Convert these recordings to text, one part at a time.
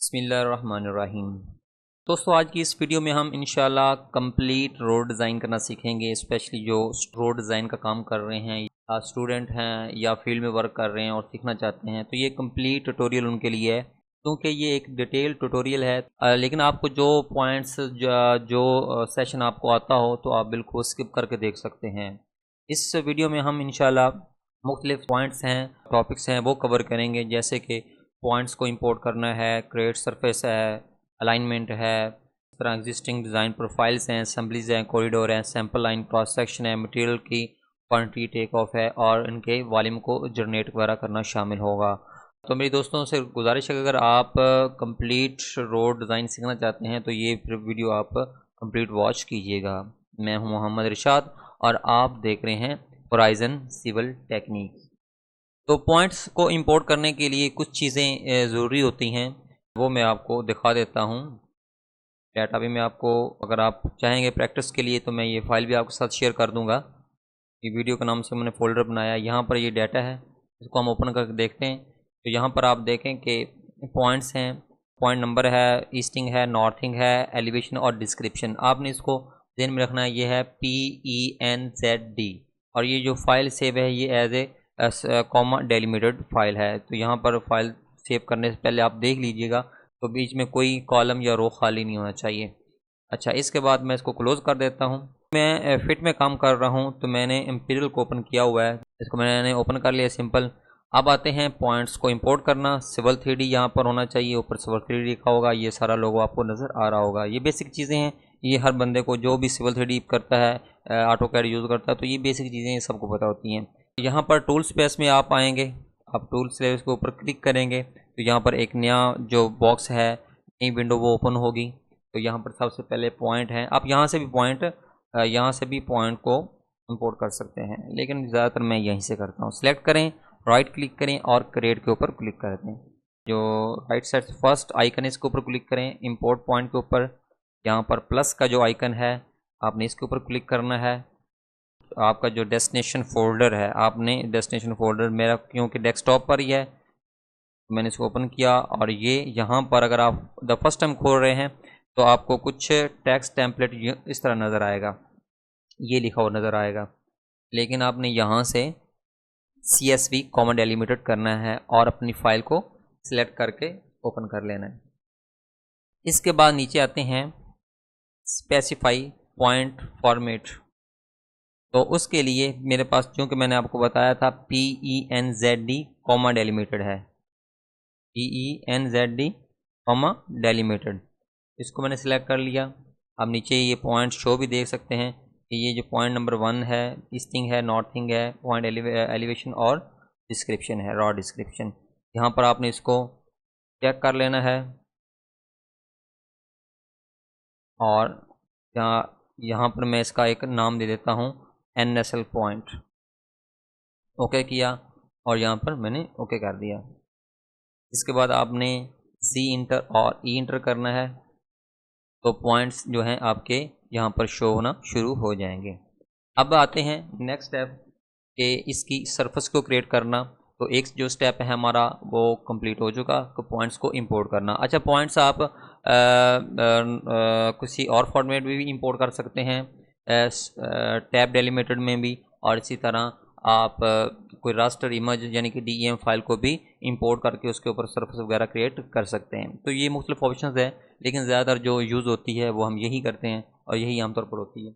बिस्मिल्लाहिर्रहमानिर्रहीम। दोस्तों, आज की इस वीडियो में हम इंशाल्लाह कंप्लीट रोड डिज़ाइन करना सीखेंगे। स्पेशली जो रोड डिज़ाइन का काम कर रहे हैं या स्टूडेंट हैं या फील्ड में वर्क कर रहे हैं और सीखना चाहते हैं, तो ये कंप्लीट ट्यूटोरियल उनके लिए है, क्योंकि ये एक डिटेल ट्यूटोरियल है। लेकिन आपको जो पॉइंट्स जो सेशन आपको आता हो तो आप बिल्कुल स्किप करके देख सकते हैं। इस वीडियो में हम इंशाल्लाह मुख्तलिफ पॉइंट्स हैं, टॉपिक्स हैं, वो कवर करेंगे, जैसे कि पॉइंट्स को इंपोर्ट करना है, क्रिएट सरफेस है, अलाइनमेंट है, इस तरह एग्जिस्टिंग डिज़ाइन प्रोफाइल्स हैं, असेंबलीज हैं, कॉरिडोर हैं, सैम्पल लाइन, क्रॉस सेक्शन है, मटेरियल की क्वांटिटी, टेक ऑफ है और इनके वॉल्यूम को जनरेट वगैरह करना शामिल होगा। तो मेरी दोस्तों से गुजारिश है कि अगर आप कंप्लीट रोड डिज़ाइन सीखना चाहते हैं तो ये फिर वीडियो आप कंप्लीट वॉच कीजिएगा। मैं हूं मोहम्मद इरशाद और आप देख रहे हैं होराइज़न सिविल टेक्निक। तो पॉइंट्स को इंपोर्ट करने के लिए कुछ चीज़ें ज़रूरी होती हैं, वो मैं आपको दिखा देता हूँ। डाटा भी मैं आपको, अगर आप चाहेंगे प्रैक्टिस के लिए, तो मैं ये फ़ाइल भी आपके साथ शेयर कर दूँगा। ये वीडियो के नाम से मैंने फ़ोल्डर बनाया, यहाँ पर ये डाटा है, इसको हम ओपन करके देखते हैं। तो यहाँ पर आप देखें कि पॉइंट्स हैं, पॉइंट नंबर है, ईस्टिंग है, नॉर्थिंग है, एलिवेशन और डिस्क्रिप्शन। आपने इसको ध्यान में रखना है, ये है PENZD और ये जो फाइल सेव है ये as a comma delimited file है। तो यहाँ पर फाइल सेव करने से पहले आप देख लीजिएगा, तो बीच में कोई कॉलम या रो खाली नहीं होना चाहिए। अच्छा, इसके बाद मैं इसको क्लोज़ कर देता हूँ। मैं फिट में काम कर रहा हूँ, तो मैंने इम्पीरियल को ओपन किया हुआ है, इसको मैंने ओपन कर लिया, सिंपल। अब आते हैं पॉइंट्स को इंपोर्ट करना। सिविल 3D यहाँ पर होना चाहिए, ऊपर सिविल 3D लिखा होगा, ये सारा लोगो आपको नज़र आ रहा होगा। ये बेसिक चीज़ें हैं, ये हर बंदे को जो भी सिविल 3D करता है, ऑटोकैड यूज़ करता है, तो ये बेसिक चीज़ें सबको पता होती हैं। यहाँ पर टूल स्पेस में आप आएंगे, आप टूल स्पेस के ऊपर क्लिक करेंगे तो यहाँ पर एक नया जो बॉक्स है, नई विंडो वो ओपन होगी। तो यहाँ पर सबसे पहले पॉइंट है, आप यहाँ से भी पॉइंट को इंपोर्ट कर सकते हैं, लेकिन ज़्यादातर मैं यहीं से करता हूँ। सिलेक्ट करें, राइट क्लिक करें और क्रिएट के ऊपर क्लिक कर दें। जो राइट साइड फर्स्ट आइकन है इसके ऊपर क्लिक करें, इंपोर्ट पॉइंट के ऊपर। यहाँ पर प्लस का जो आइकन है आपने इसके ऊपर क्लिक करना है। आपका जो डेस्टिनेशन फ़ोल्डर है, आपने डेस्टिनेशन फ़ोल्डर, मेरा क्योंकि डेस्कटॉप पर ही है, मैंने इसको ओपन किया और ये यहाँ पर अगर आप द फर्स्ट टाइम खोल रहे हैं तो आपको कुछ टेक्स्ट टेम्पलेट इस तरह नज़र आएगा, ये लिखा हुआ नज़र आएगा, लेकिन आपने यहाँ से CSV कॉमा डेलिमिटेड करना है और अपनी फ़ाइल को सिलेक्ट करके ओपन कर लेना है। इसके बाद नीचे आते हैं स्पेसिफाई पॉइंट फॉर्मेट। तो उसके लिए मेरे पास, चूँकि मैंने आपको बताया था PENZD कॉमा डेलिमिटेड है, PENZD कॉमा डेलिमिटेड, इसको मैंने सिलेक्ट कर लिया। अब नीचे ये पॉइंट शो भी देख सकते हैं कि ये जो पॉइंट नंबर 1 है, ईस्टिंग है, नॉर्थिंग है, पॉइंट एलिवेशन और डिस्क्रिप्शन है, रॉ डिस्क्रिप्शन। यहाँ पर आपने इसको चेक कर लेना है और यहाँ पर मैं इसका एक नाम दे देता हूँ, NSL पॉइंट। ओके किया और यहाँ पर मैंने ओके कर दिया। इसके बाद आपने Z इंटर और E इंटर करना है, तो पॉइंट्स जो हैं आपके यहाँ पर शो होना शुरू हो जाएंगे। अब आते हैं नेक्स्ट स्टेप कि इसकी सरफेस को क्रिएट करना। तो एक जो स्टेप है हमारा वो कंप्लीट हो चुका, तो पॉइंट्स को इंपोर्ट करना। अच्छा, पॉइंट्स आप किसी और फॉर्मेट में भी इंपोर्ट कर सकते हैं, टैब डेलिमिटेड में भी, और इसी तरह आप कोई रास्टर इमेज यानी कि DEM फाइल को भी इंपोर्ट करके उसके ऊपर सरफेस वगैरह क्रिएट कर सकते हैं। तो ये मुख्तलिफ ऑप्शंस है, लेकिन ज़्यादातर जो यूज़ होती है वो हम यही करते हैं और यही आमतौर पर होती है।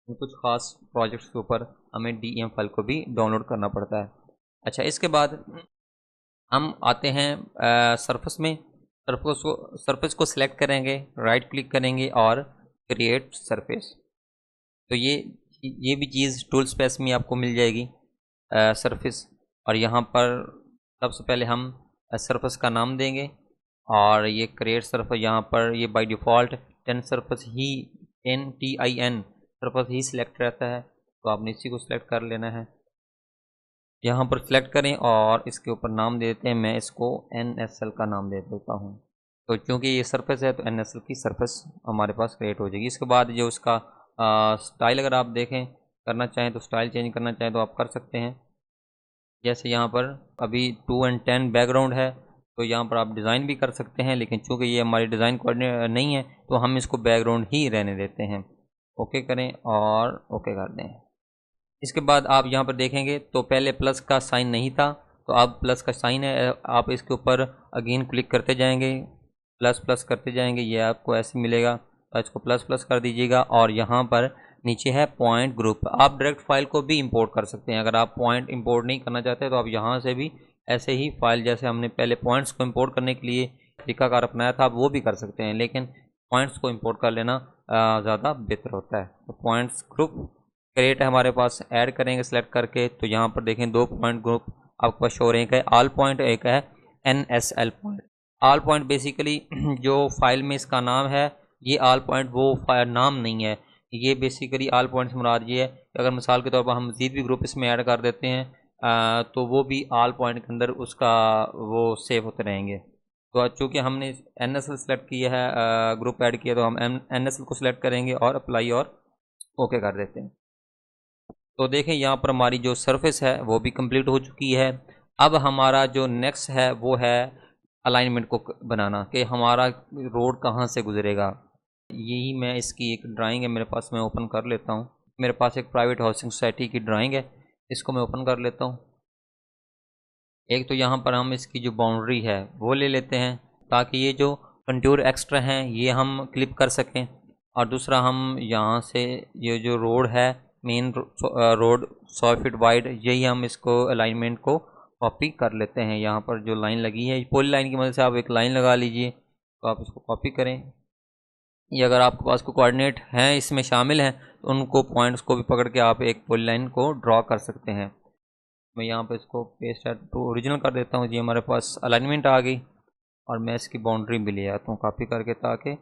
कुछ ख़ास प्रोजेक्ट्स के ऊपर हमें DEM फाइल को भी डाउनलोड करना पड़ता है। अच्छा, इसके बाद हम आते हैं सरफेस में। सरफेस को सिलेक्ट करेंगे, राइट क्लिक करेंगे और क्रिएट सरफेस। तो ये भी चीज़ टूल स्पेस में आपको मिल जाएगी, सरफेस। और यहाँ पर सबसे पहले हम सरफेस का नाम देंगे और ये क्रिएट सरफेस, यहाँ पर ये by default 10 surface he, NTIN surface he select रहता है, तो आपने इसी को सिलेक्ट कर लेना है। यहाँ पर सिलेक्ट करें और इसके ऊपर नाम दे देते हैं, मैं इसको NSL का नाम दे देता हूँ। तो चूँकि ये सरफेस है तो NSL की सरफेस हमारे पास क्रिएट हो जाएगी। इसके बाद जो उसका स्टाइल अगर आप देखें, करना चाहें तो स्टाइल चेंज करना चाहें तो आप कर सकते हैं। जैसे यहाँ पर अभी 2 and 10 बैकग्राउंड है, तो यहाँ पर आप डिज़ाइन भी कर सकते हैं, लेकिन चूँकि ये हमारी डिज़ाइन कोऑर्डिनेट नहीं है तो हम इसको बैकग्राउंड ही रहने देते हैं। ओके करें और ओके कर दें। इसके बाद आप यहाँ पर देखेंगे तो पहले प्लस का साइन नहीं था, तो अब प्लस का साइन है। आप इसके ऊपर अगेन क्लिक करते जाएंगे, प्लस प्लस करते जाएंगे, ये आपको ऐसे मिलेगा। तो इसको प्लस प्लस कर दीजिएगा और यहाँ पर नीचे है पॉइंट ग्रुप। आप डायरेक्ट फाइल को भी इंपोर्ट कर सकते हैं। अगर आप पॉइंट इंपोर्ट नहीं करना चाहते तो आप यहाँ से भी ऐसे ही फाइल, जैसे हमने पहले पॉइंट्स को इंपोर्ट करने के लिए तरीकाकार अपनाया था, आप वो भी कर सकते हैं, लेकिन पॉइंट्स को इंपोर्ट कर लेना ज़्यादा बेहतर होता है। तो पॉइंट्स ग्रुप क्रिएट है हमारे पास, ऐड करेंगे सेलेक्ट करके। तो यहाँ पर देखें 2 पॉइंट ग्रुप आपके पास शो हो रहे हैं, एक है ऑल पॉइंट, एक है NSL point. All point basically जो फाइल में इसका नाम है, ये ऑल पॉइंट वो नाम नहीं है, ये बेसिकली ऑल पॉइंट से मुराद ये है कि अगर मिसाल के तौर पर हम मज़ीद भी ग्रुप इसमें ऐड कर देते हैं तो वो भी ऑल पॉइंट के अंदर उसका वो सेव होते रहेंगे। तो चूँकि हमने NSL सेलेक्ट किया है, ग्रुप ऐड किया, तो हम NSL को सिलेक्ट करेंगे और अप्लाई और ओके कर देते हैं। तो देखें यहाँ पर हमारी जो सरफेस है वो भी कंप्लीट हो चुकी है। अब हमारा जो नेक्स्ट है वो है अलाइनमेंट को बनाना, कि हमारा रोड कहाँ से गुजरेगा। यही मैं इसकी एक ड्राइंग है मेरे पास, मैं ओपन कर लेता हूँ। मेरे पास एक प्राइवेट हाउसिंग सोसाइटी की ड्राइंग है, इसको मैं ओपन कर लेता हूँ। एक तो यहाँ पर हम इसकी जो बाउंड्री है वो ले लेते हैं, ताकि ये जो कंटूर एक्स्ट्रा हैं ये हम क्लिप कर सकें। और दूसरा हम यहाँ से ये जो रोड है, मेन रोड 100 फीट वाइड, यही हम इसको अलाइनमेंट को कॉपी कर लेते हैं। यहाँ पर जो लाइन लगी है, पॉली लाइन की मदद से आप एक लाइन लगा लीजिए, तो आप इसको कॉपी करें। ये अगर आपके पास कोई कोऑर्डिनेट हैं इसमें शामिल हैं तो उनको पॉइंट्स को भी पकड़ के आप एक पॉली लाइन को ड्रॉ कर सकते हैं। मैं यहाँ पर इसको पेस्ट टू ओरिजिनल कर देता हूँ जी, हमारे पास अलाइनमेंट आ गई। और मैं इसकी बाउंड्री भी ले आता हूँ कॉपी करके, ताकि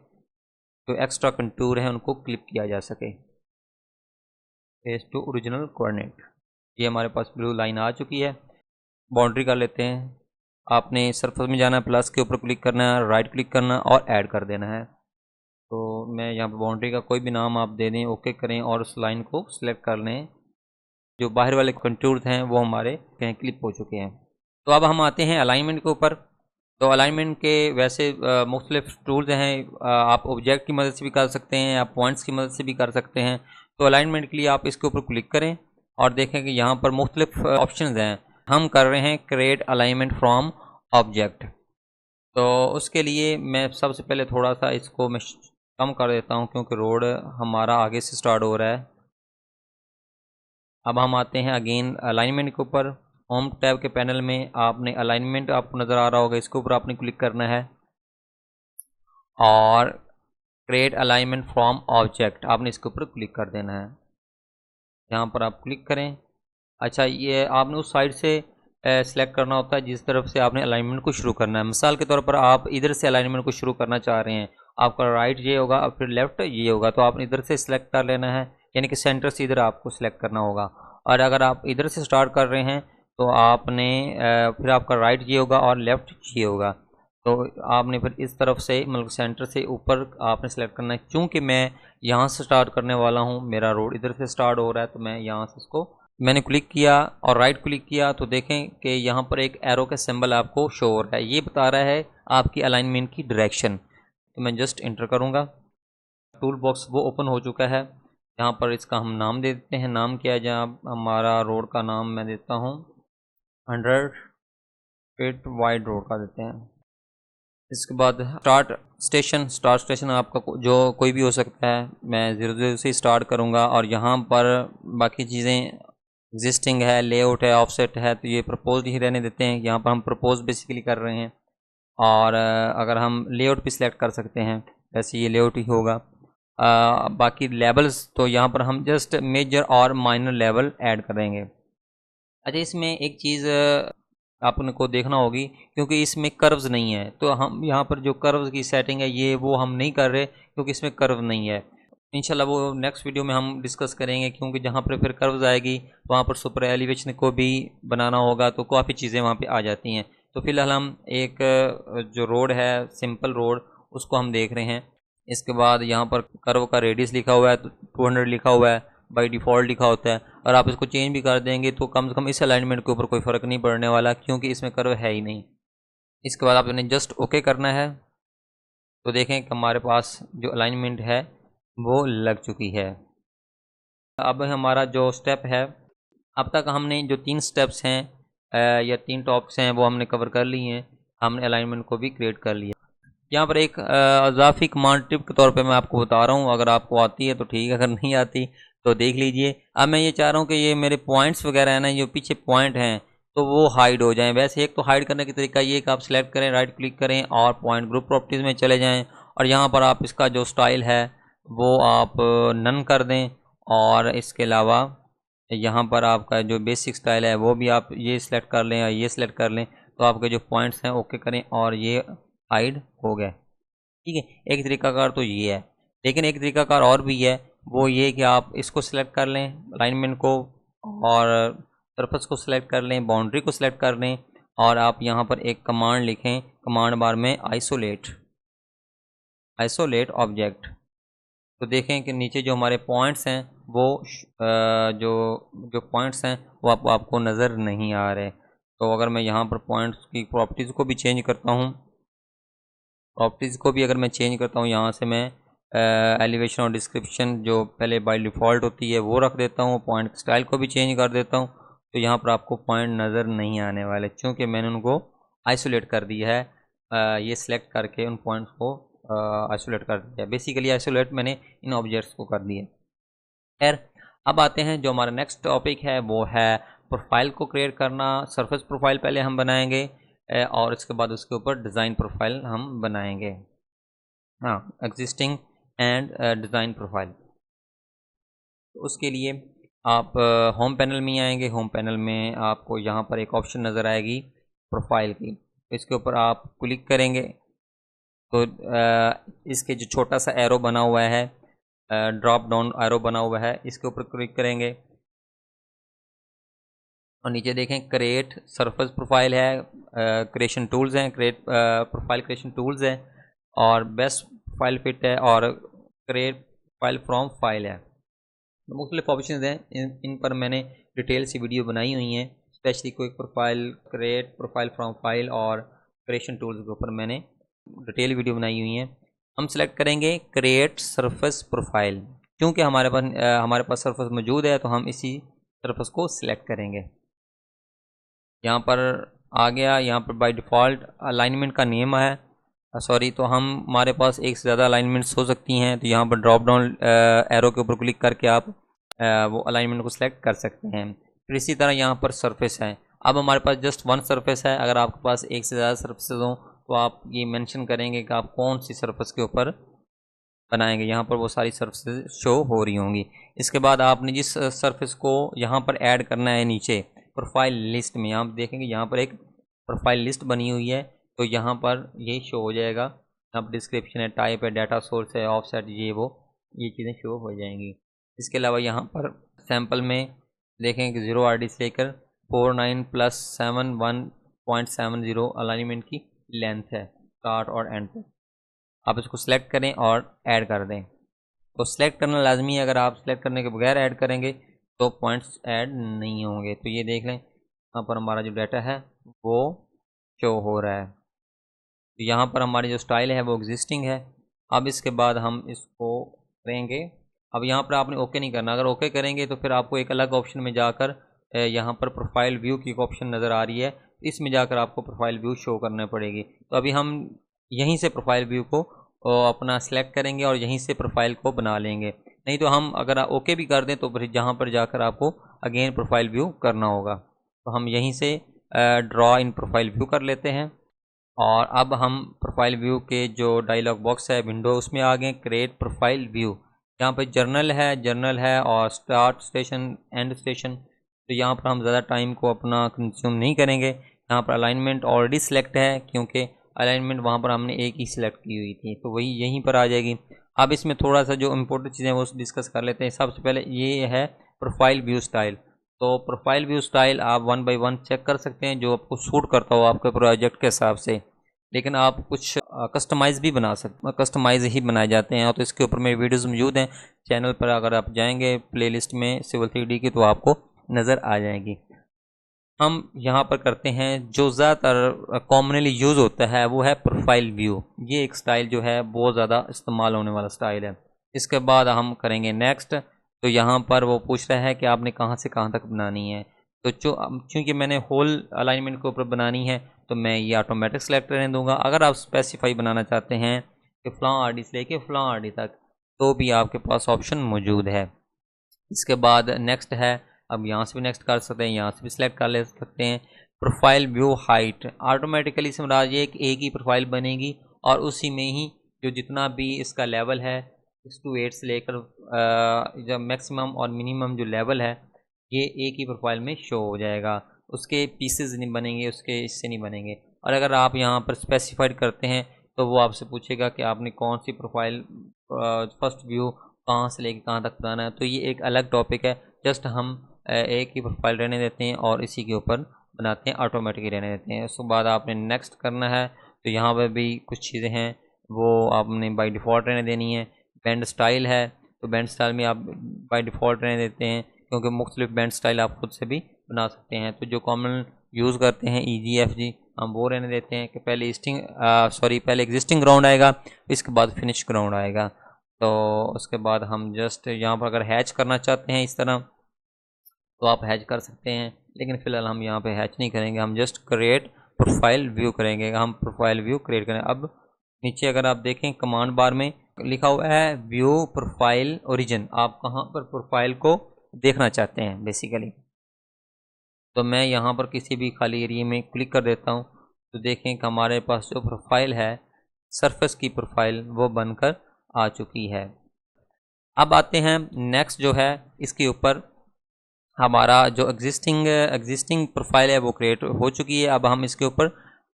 जो एक्स्ट्रा कंटूर हैं उनको क्लिप किया जा सके। पेस्ट टू ओरिजिनल कोऑर्डिनेट, ये हमारे पास ब्लू लाइन आ चुकी है। बाउंड्री कर लेते हैं। आपने सरफेस में जाना है, प्लस के ऊपर क्लिक करना है, राइट क्लिक करना है और ऐड कर देना है। तो मैं यहाँ पर बाउंड्री का कोई भी नाम आप दे दें, ओके करें और उस लाइन को सिलेक्ट कर लें। जो बाहर वाले कंटूर हैं वो हमारे कहीं क्लिप हो चुके हैं। तो अब हम आते हैं अलाइनमेंट के ऊपर। तो अलाइनमेंट के वैसे मुख्तलिफ टूल्स हैं, आप ऑब्जेक्ट की मदद से भी कर सकते हैं, आप पॉइंट्स की मदद से भी कर सकते हैं। तो अलाइनमेंट के लिए आप इसके ऊपर क्लिक करें और देखें कि यहाँ पर मुख्तलिफ ऑप्शंस हैं। हम कर रहे हैं क्रिएट अलाइनमेंट फ्रॉम ऑब्जेक्ट। तो उसके लिए मैं सबसे पहले थोड़ा सा इसको मैं कम कर देता हूँ, क्योंकि रोड हमारा आगे से स्टार्ट हो रहा है। अब हम आते हैं अगेन अलाइनमेंट के ऊपर। होम टैब के पैनल में आपने अलाइनमेंट आपको नज़र आ रहा होगा, इसके ऊपर आपने क्लिक करना है और क्रिएट अलाइनमेंट फ्रॉम ऑब्जेक्ट, आपने इसके ऊपर क्लिक कर देना है। यहाँ पर आप क्लिक करें। अच्छा, ये आपने उस साइड से सेलेक्ट करना होता है जिस तरफ से आपने अलाइनमेंट को शुरू करना है। मिसाल के तौर पर आप इधर से अलाइनमेंट को शुरू करना चाह रहे हैं, आपका राइट ये होगा और फिर लेफ़्ट ये होगा, तो आपने इधर से सिलेक्ट कर लेना है, यानी कि सेंटर से इधर आपको सिलेक्ट करना होगा। और अगर आप इधर से स्टार्ट कर रहे हैं तो आपने फिर आपका राइट ये होगा और लेफ़्ट ये होगा। तो आपने फिर इस तरफ से मतलब सेंटर से ऊपर आपने सेलेक्ट करना है। चूँकि मैं यहाँ से स्टार्ट करने वाला हूँ, मेरा रोड इधर से स्टार्ट हो रहा है, तो मैं यहाँ से इसको मैंने क्लिक किया और राइट क्लिक किया तो देखें कि यहाँ पर एक एरो का सिंबल आपको शो हो रहा है, ये बता रहा है आपकी अलाइनमेंट की डायरेक्शन। तो मैं जस्ट इंटर करूँगा, टूल बॉक्स वो ओपन हो चुका है। यहाँ पर इसका हम नाम दे देते हैं। नाम क्या है, जहाँ हमारा रोड का नाम मैं देता हूँ 100 फीट वाइड रोड का देते हैं। इसके बाद स्टार्ट स्टेशन आपका जो कोई भी हो सकता है, मैं 00 से स्टार्ट करूँगा। और यहाँ पर बाकी चीज़ें एग्जिस्टिंग है, लेआउट है, ऑफसेट है, तो ये प्रपोज ही रहने देते हैं। यहाँ पर हम प्रपोज बेसिकली कर रहे हैं। और अगर हम लेआउट भी सिलेक्ट कर सकते हैं, वैसे ये लेआउट ही होगा। बाकी लेवल्स, तो यहाँ पर हम जस्ट मेजर और माइनर लेवल ऐड करेंगे। अच्छा, इसमें एक चीज़ आपने को देखना होगी, क्योंकि इसमें कर्व्स नहीं है, तो हम यहाँ पर जो कर्व्स की सेटिंग है ये वो हम नहीं कर रहे, क्योंकि इसमें कर्व नहीं है। इंशाल्लाह वो नेक्स्ट वीडियो में हम डिस्कस करेंगे, क्योंकि जहाँ पर फिर कर्व्स आएगी वहाँ पर सुपर एलिवेशन को भी बनाना होगा, तो काफ़ी चीज़ें वहाँ पे आ जाती हैं। तो फिलहाल हम एक जो रोड है, सिंपल रोड, उसको हम देख रहे हैं। इसके बाद यहाँ पर कर्व का रेडियस लिखा हुआ है, 200 लिखा हुआ है, बाई डिफ़ॉल्ट लिखा होता है। और आप इसको चेंज भी कर देंगे तो कम से कम इस अलाइनमेंट के ऊपर कोई फ़र्क नहीं पड़ने वाला, क्योंकि इसमें कर्व है ही नहीं। इसके बाद आपने जस्ट ओके करना है। तो देखें कि हमारे पास जो अलाइनमेंट है वो लग चुकी है। अब हमारा जो स्टेप है, अब तक हमने जो 3 स्टेप्स हैं या 3 टॉपिक्स हैं वो हमने कवर कर लिए हैं। हमने अलाइनमेंट को भी क्रिएट कर लिया। यहाँ पर एक अज़ाफ़ी कमांड टिप के तौर पे मैं आपको बता रहा हूँ, अगर आपको आती है तो ठीक है, अगर नहीं आती तो देख लीजिए। अब मैं ये चाह रहा हूँ कि ये मेरे पॉइंट्स वगैरह है ना, जो पीछे पॉइंट हैं तो वो हाइड हो जाएं। वैसे एक तो हाइड करने का तरीका ये कि आप सिलेक्ट करें, राइट क्लिक करें और पॉइंट ग्रुप प्रॉपर्टीज़ में चले जाएँ और यहाँ पर आप इसका जो स्टाइल है वो आप नन कर दें। और इसके अलावा यहाँ पर आपका जो बेसिक स्टाइल है वो भी आप ये सिलेक्ट कर लें या ये सिलेक्ट कर लें, तो आपके जो पॉइंट्स हैं ओके करें और ये हाइड हो गए। ठीक है, एक तरीकाकार तो ये है, लेकिन एक तरीकाकार और भी है, वो ये कि आप इसको सिलेक्ट कर लें अलाइनमेंट को और सरफेस को सिलेक्ट कर लें, बाउंड्री को सिलेक्ट कर लें और आप यहाँ पर एक कमांड लिखें कमांड बार में आइसोलेट ऑब्जेक्ट। तो देखें कि नीचे जो हमारे पॉइंट्स हैं वो जो जो पॉइंट्स हैं वो आपको नज़र नहीं आ रहे। तो अगर मैं यहाँ पर पॉइंट्स की प्रॉपर्टीज़ को भी चेंज करता हूँ, अगर मैं चेंज करता हूँ, यहाँ से मैं एलिवेशन और डिस्क्रिप्शन जो पहले बाय डिफ़ॉल्ट होती है वो रख देता हूँ, पॉइंट स्टाइल को भी चेंज कर देता हूँ। तो यहाँ पर आपको पॉइंट नज़र नहीं आने वाले, चूँकि मैंने उनको आइसोलेट कर दिया है। ये सिलेक्ट करके उन पॉइंट्स को आइसोलेट कर दिया। बेसिकली आइसोलेट मैंने इन ऑब्जेक्ट्स को कर दिया। खैर, अब आते हैं जो हमारा नेक्स्ट टॉपिक है वो है प्रोफाइल को क्रिएट करना। सरफेस प्रोफाइल पहले हम बनाएंगे और इसके बाद उसके ऊपर डिज़ाइन प्रोफाइल हम बनाएंगे। हाँ, एग्जिस्टिंग एंड डिज़ाइन प्रोफाइल। तो उसके लिए आप होम पैनल में आएंगे। होम पैनल में आपको यहाँ पर एक ऑप्शन नज़र आएगी प्रोफाइल की, तो इसके ऊपर आप क्लिक करेंगे तो इसके जो छोटा सा एरो बना हुआ है, ड्रॉप डाउन एरो बना हुआ है, इसके ऊपर क्लिक करेंगे और नीचे देखें क्रिएट सरफेस प्रोफाइल है, क्रिएशन टूल्स हैं, क्रिएट प्रोफाइल क्रिएशन टूल्स है और बेस्ट फाइल फिट है और क्रिएट फाइल फ्रॉम फाइल है। मुख्तलिफ ऑप्शन हैं, इन पर मैंने डिटेल सी वीडियो बनाई हुई हैं, specially quick profile, create profile from file और क्रिएशन टूल्स के ऊपर मैंने डिटेल वीडियो बनाई हुई हैं। हम सेलेक्ट करेंगे क्रिएट सरफेस प्रोफाइल, क्योंकि हमारे पास सरफेस मौजूद है तो हम इसी सरफेस को सिलेक्ट करेंगे। यहाँ पर आ गया, यहाँ पर बाय डिफ़ॉल्ट अलाइनमेंट का नेम है, तो हमारे पास एक से ज़्यादा अलाइनमेंट्स हो सकती हैं, तो यहाँ पर ड्रॉप डाउन एरो के ऊपर क्लिक करके आप वो अलाइनमेंट को सिलेक्ट कर सकते हैं। फिर इसी तरह यहाँ पर सरफेस है। अब हमारे पास जस्ट वन सरफेस है, अगर आपके पास एक से ज़्यादा सरफेसेस हों तो आप ये मेंशन करेंगे कि आप कौन सी सरफेस के ऊपर बनाएंगे। यहाँ पर वो सारी सरफेस शो हो रही होंगी। इसके बाद आपने जिस सरफेस को यहाँ पर ऐड करना है नीचे प्रोफाइल लिस्ट में, आप देखेंगे यहाँ पर एक प्रोफाइल लिस्ट बनी हुई है, तो यहाँ पर ये शो हो जाएगा। यहाँ पर डिस्क्रिप्शन है, टाइप है, डाटा सोर्स है, ऑफसेट, ये चीज़ें शो हो जाएंगी। इसके अलावा यहाँ पर सैम्पल में देखें कि 0 RD से लेकर 49 + 7 1.70 अलाइनमेंट की लेंथ है स्टार्ट और एंड पर। आप इसको सिलेक्ट करें और ऐड कर दें। तो सिलेक्ट करना लाजमी है, अगर आप सिलेक्ट करने के बगैर ऐड करेंगे तो पॉइंट्स ऐड नहीं होंगे। तो ये देख लें, यहाँ पर हमारा जो डाटा है वो शो हो रहा है। तो यहाँ पर हमारी जो स्टाइल है वो एग्जिस्टिंग है। अब इसके बाद हम इसको करेंगे। अब यहाँ पर आपने ओके नहीं करना, अगर ओके करेंगे तो फिर आपको एक अलग ऑप्शन में जाकर यहाँ पर प्रोफाइल व्यू की एक ऑप्शन नज़र आ रही है, इसमें जाकर आपको प्रोफाइल व्यू शो करना पड़ेगी। तो अभी हम यहीं से प्रोफाइल व्यू को अपना सेलेक्ट करेंगे और यहीं से प्रोफाइल को बना लेंगे। नहीं तो हम अगर ओके भी कर दें तो फिर जहाँ पर जाकर आपको अगेन प्रोफाइल व्यू करना होगा। तो हम यहीं से ड्रॉ इन प्रोफाइल व्यू कर लेते हैं और अब हम प्रोफाइल व्यू के जो डायलॉग बॉक्स है विंडो, उसमें आ गए क्रिएट प्रोफाइल व्यू। यहाँ पर जर्नल है और स्टार्ट स्टेशन, एंड स्टेशन। तो यहाँ पर हम ज़्यादा टाइम को अपना कंज्यूम नहीं करेंगे। यहाँ पर अलाइनमेंट ऑलरेडी सिलेक्ट है, क्योंकि अलाइनमेंट वहाँ पर हमने एक ही सिलेक्ट की हुई थी, तो वही यहीं पर आ जाएगी। अब इसमें थोड़ा सा जो इम्पोर्टेंट चीज़ें वो डिस्कस कर लेते हैं। सबसे पहले ये है प्रोफाइल व्यू स्टाइल। तो प्रोफाइल व्यू स्टाइल आप 1 by 1 चेक कर सकते हैं जो आपको सूट करता हो आपके प्रोजेक्ट के हिसाब से, लेकिन आप कुछ कस्टमाइज़ भी बना सकते हैं, कस्टमाइज़ ही बनाए जाते हैं। तो इसके ऊपर मेरी वीडियोज़ मौजूद हैं चैनल पर, अगर आप जाएंगे प्लेलिस्ट में सिविल 3D की तो आपको नज़र आ जाएगी। हम यहाँ पर करते हैं जो ज़्यादातर कॉमनली यूज़ होता है वो है प्रोफाइल व्यू। ये एक स्टाइल जो है बहुत ज़्यादा इस्तेमाल होने वाला स्टाइल है। इसके बाद हम करेंगे नेक्स्ट। तो यहाँ पर वो पूछ रहा है कि आपने कहाँ से कहाँ तक बनानी है। तो चूँकि मैंने होल अलाइनमेंट के ऊपर बनानी है तो मैं ये ऑटोमेटिक सेलेक्ट रहने दूँगा। अगर आप स्पेसिफाई बनाना चाहते हैं कि फ़लाँ आरडी से लेके फ़लाँ आरडी तक, तो भी आपके पास ऑप्शन मौजूद है। इसके बाद नेक्स्ट है, अब यहाँ से भी नेक्स्ट कर सकते हैं, यहाँ से भी सिलेक्ट कर ले सकते हैं। प्रोफाइल व्यू हाइट ऑटोमेटिकली समझ ये एक ही प्रोफाइल बनेगी और उसी में ही जो जितना भी इसका लेवल है 6 to 8 से लेकर जब मैक्सिमम और मिनिमम जो लेवल है ये एक ही प्रोफाइल में शो हो जाएगा। उसके पीसेस नहीं बनेंगे, उसके इससे नहीं बनेंगे। और अगर आप यहाँ पर स्पेसिफाइड करते हैं तो वो आपसे पूछेगा कि आपने कौन सी प्रोफाइल फर्स्ट व्यू कहाँ से लेके कहाँ तक बनाना है। तो ये एक अलग टॉपिक है। जस्ट हम एक ही प्रोफाइल रहने देते हैं और इसी के ऊपर बनाते हैं, ऑटोमेटिकली रहने देते हैं। उसके बाद आपने नेक्स्ट करना है। तो यहाँ पर भी कुछ चीज़ें हैं वो आपने बाय डिफ़ॉल्ट रहने देनी है। बैंड स्टाइल है तो बैंड स्टाइल में आप बाय डिफ़ॉल्ट रहने देते हैं, क्योंकि मुख्तलिफ बैंड स्टाइल आप खुद से भी बना सकते हैं। तो जो कॉमन यूज़ करते हैं EGFG हम वो रहने देते हैं कि पहले एग्जिस्टिंग ग्राउंड आएगा, इसके बाद फिनिश ग्राउंड आएगा। तो उसके बाद हम जस्ट यहाँ पर अगर हैच करना चाहते हैं इस तरह तो आप हैच कर सकते हैं, लेकिन फ़िलहाल हम यहाँ पे हैच नहीं करेंगे, हम जस्ट क्रिएट प्रोफाइल व्यू करेंगे। हम प्रोफाइल व्यू क्रिएट करें। अब नीचे अगर आप देखें कमांड बार में लिखा हुआ है व्यू प्रोफाइल ओरिजिन, आप कहाँ पर प्रोफाइल को देखना चाहते हैं बेसिकली। तो मैं यहाँ पर किसी भी खाली एरिया में क्लिक कर देता हूँ तो देखें कि हमारे पास जो प्रोफाइल है सरफेस की प्रोफाइल वो बनकर आ चुकी है। अब आते हैं नेक्स्ट जो है, इसके ऊपर हमारा जो एग्जिस्टिंग प्रोफाइल है वो क्रिएट हो चुकी है। अब हम इसके ऊपर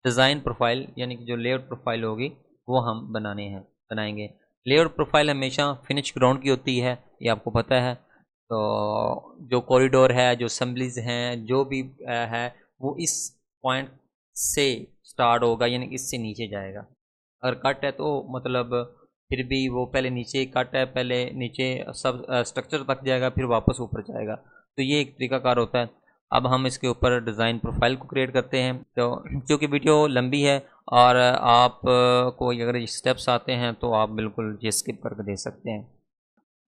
डिज़ाइन प्रोफाइल यानी कि जो लेआउट प्रोफाइल होगी वो हम बनाएंगे। लेआउट प्रोफाइल हमेशा फिनिश ग्राउंड की होती है, ये आपको पता है। तो जो कॉरिडोर है, जो असम्बलीज हैं, जो भी है वो इस पॉइंट से स्टार्ट होगा, यानी इससे नीचे जाएगा। अगर कट है तो मतलब फिर भी वो पहले नीचे कट है, पहले नीचे सब स्ट्रक्चर तक जाएगा फिर वापस ऊपर जाएगा। तो ये एक तरीकाकार होता है। अब हम इसके ऊपर डिज़ाइन प्रोफाइल को क्रिएट करते हैं। तो क्योंकि वीडियो लंबी है और आप को अगर स्टेप्स आते हैं तो आप बिल्कुल ये स्किप करके दे सकते हैं।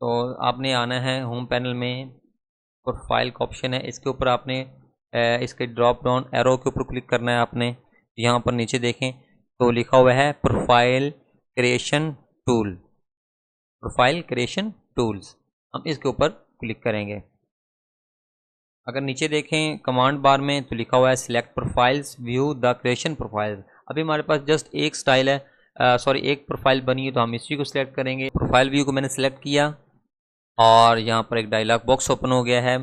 तो आपने आना है होम पैनल में, प्रोफाइल का ऑप्शन है, इसके ऊपर आपने इसके ड्रॉप डाउन एरो के ऊपर क्लिक करना है। आपने यहाँ पर नीचे देखें तो लिखा हुआ है profile creation tool, profile creation tools, हम इसके ऊपर क्लिक करेंगे। अगर नीचे देखें कमांड बार में तो लिखा हुआ है select profiles view the creation profile. अभी हमारे पास जस्ट एक स्टाइल है, एक प्रोफाइल बनी है तो हम इसी को सिलेक्ट करेंगे। प्रोफाइल व्यू को मैंने सिलेक्ट किया और यहाँ पर एक डायलॉग बॉक्स ओपन हो गया है।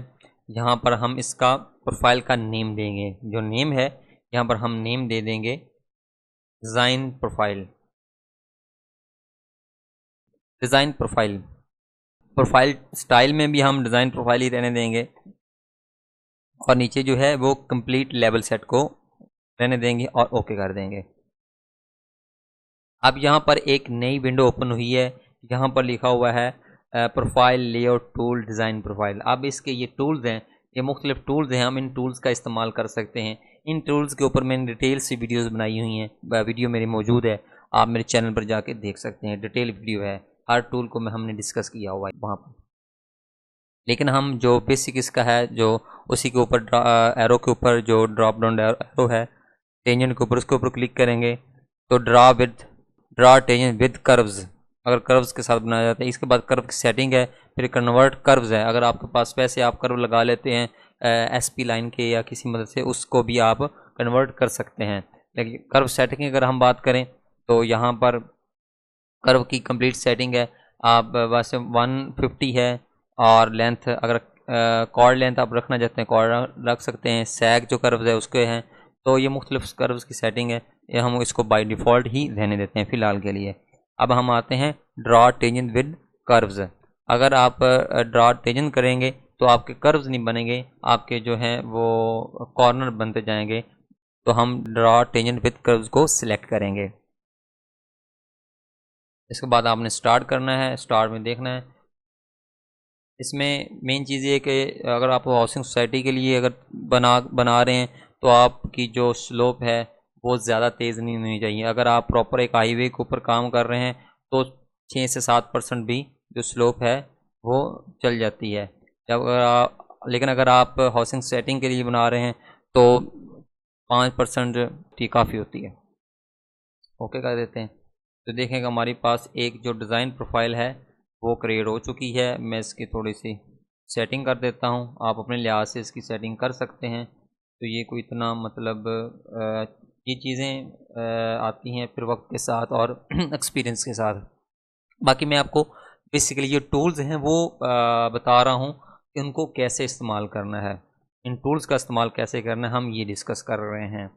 यहाँ पर हम इसका प्रोफाइल का नेम देंगे, जो नेम है यहाँ पर हम नेम दे देंगे design profile. Design profile profile style में भी हम डिज़ाइन प्रोफाइल ही रहने देंगे और नीचे जो है वो कंप्लीट लेवल सेट को रहने देंगे और ओके कर देंगे। अब यहाँ पर एक नई विंडो ओपन हुई है, यहाँ पर लिखा हुआ है profile layout tool design profile. अब इसके ये टूल्स हैं, ये मुख्तलिफ टूल्स हैं, हम इन टूल्स का इस्तेमाल कर सकते हैं। इन टूल्स के ऊपर मैंने डिटेल से वीडियोस बनाई हुई हैं, वीडियो मेरी मौजूद है, आप मेरे चैनल पर जाके देख सकते हैं, डिटेल वीडियो है, हर टूल को हमने डिस्कस किया हुआ है वहाँ पर। लेकिन हम जो बेसिक इसका है जो उसी के ऊपर एरो के ऊपर जो ड्रॉप डाउन एरो है टेंजेंट के ऊपर, उसके ऊपर क्लिक करेंगे तो ड्रा टेंजेंट विद कर्व्स, अगर कर्व्स के साथ बनाया जाता है। इसके बाद कर्व की सेटिंग है, फिर कन्वर्ट कर्व्स है। अगर आपके पास वैसे आप कर्व लगा लेते हैं SP लाइन के या किसी मदद से, उसको भी आप कन्वर्ट कर सकते हैं। लेकिन कर्व सेटिंग अगर हम बात करें तो यहाँ पर कर्व की कंप्लीट सेटिंग है। आप वैसे 150 है और लेंथ अगर कॉर्ड लेंथ आप रखना चाहते हैं कॉर्ड रख सकते हैं। सैग जो कर्व्स है उसके हैं। तो ये मुख्तलिफ कर्व्स की सेटिंग है, ये हम इसको बाय डिफ़ॉल्ट ही रहने देते हैं फ़िलहाल के लिए। अब हम आते हैं ड्रा टेंजेंट विद कर्व्स। अगर आप ड्रा टेंजेंट करेंगे तो आपके कर्व्स नहीं बनेंगे, आपके जो हैं वो कॉर्नर बनते जाएंगे। तो हम ड्रा टेंजेंट विद कर्व्स को सिलेक्ट करेंगे। इसके बाद आपने स्टार्ट करना है, स्टार्ट में देखना है इसमें मेन चीज़ ये कि अगर आप हाउसिंग सोसाइटी के लिए अगर बना रहे हैं तो आपकी जो स्लोप है वो ज़्यादा तेज़ नहीं होनी चाहिए। अगर आप प्रॉपर एक हाईवे के ऊपर काम कर रहे हैं तो 6 से 7% भी जो स्लोप है वो चल जाती है। जब लेकिन अगर आप हाउसिंग सेटिंग के लिए बना रहे हैं तो 5% की काफ़ी होती है। ओके कर देते हैं। तो देखें कि हमारे पास एक जो डिज़ाइन प्रोफाइल है वो क्रिएट हो चुकी है। मैं इसकी थोड़ी सी सेटिंग कर देता हूँ, आप अपने लिहाज से इसकी सेटिंग कर सकते हैं। तो ये कोई इतना मतलब ये चीज़ें आती हैं फिर वक्त के साथ और एक्सपीरियंस के साथ। बाकी मैं आपको बेसिकली ये टूल्स हैं वो बता रहा हूँ कि उनको कैसे इस्तेमाल करना है। इन टूल्स का इस्तेमाल कैसे करना है हम ये डिस्कस कर रहे हैं।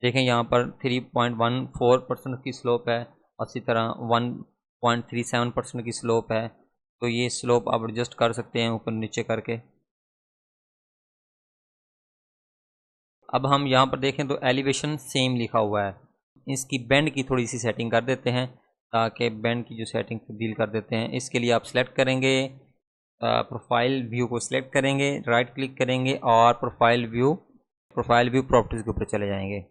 देखें यहाँ पर 3.14% की स्लोप है और इसी तरह 1.37% की स्लोप है। तो ये स्लोप आप एडजस्ट कर सकते हैं ऊपर नीचे करके। अब हम यहाँ पर देखें तो एलिवेशन सेम लिखा हुआ है। इसकी बेंड की थोड़ी सी सेटिंग कर देते हैं ताकि बेंड की जो सेटिंग तब्दील कर देते हैं। इसके लिए आप सेलेक्ट करेंगे, प्रोफाइल व्यू को सिलेक्ट करेंगे, राइट क्लिक करेंगे और प्रोफाइल व्यू प्रॉपर्टीज़ के ऊपर चले जाएंगे।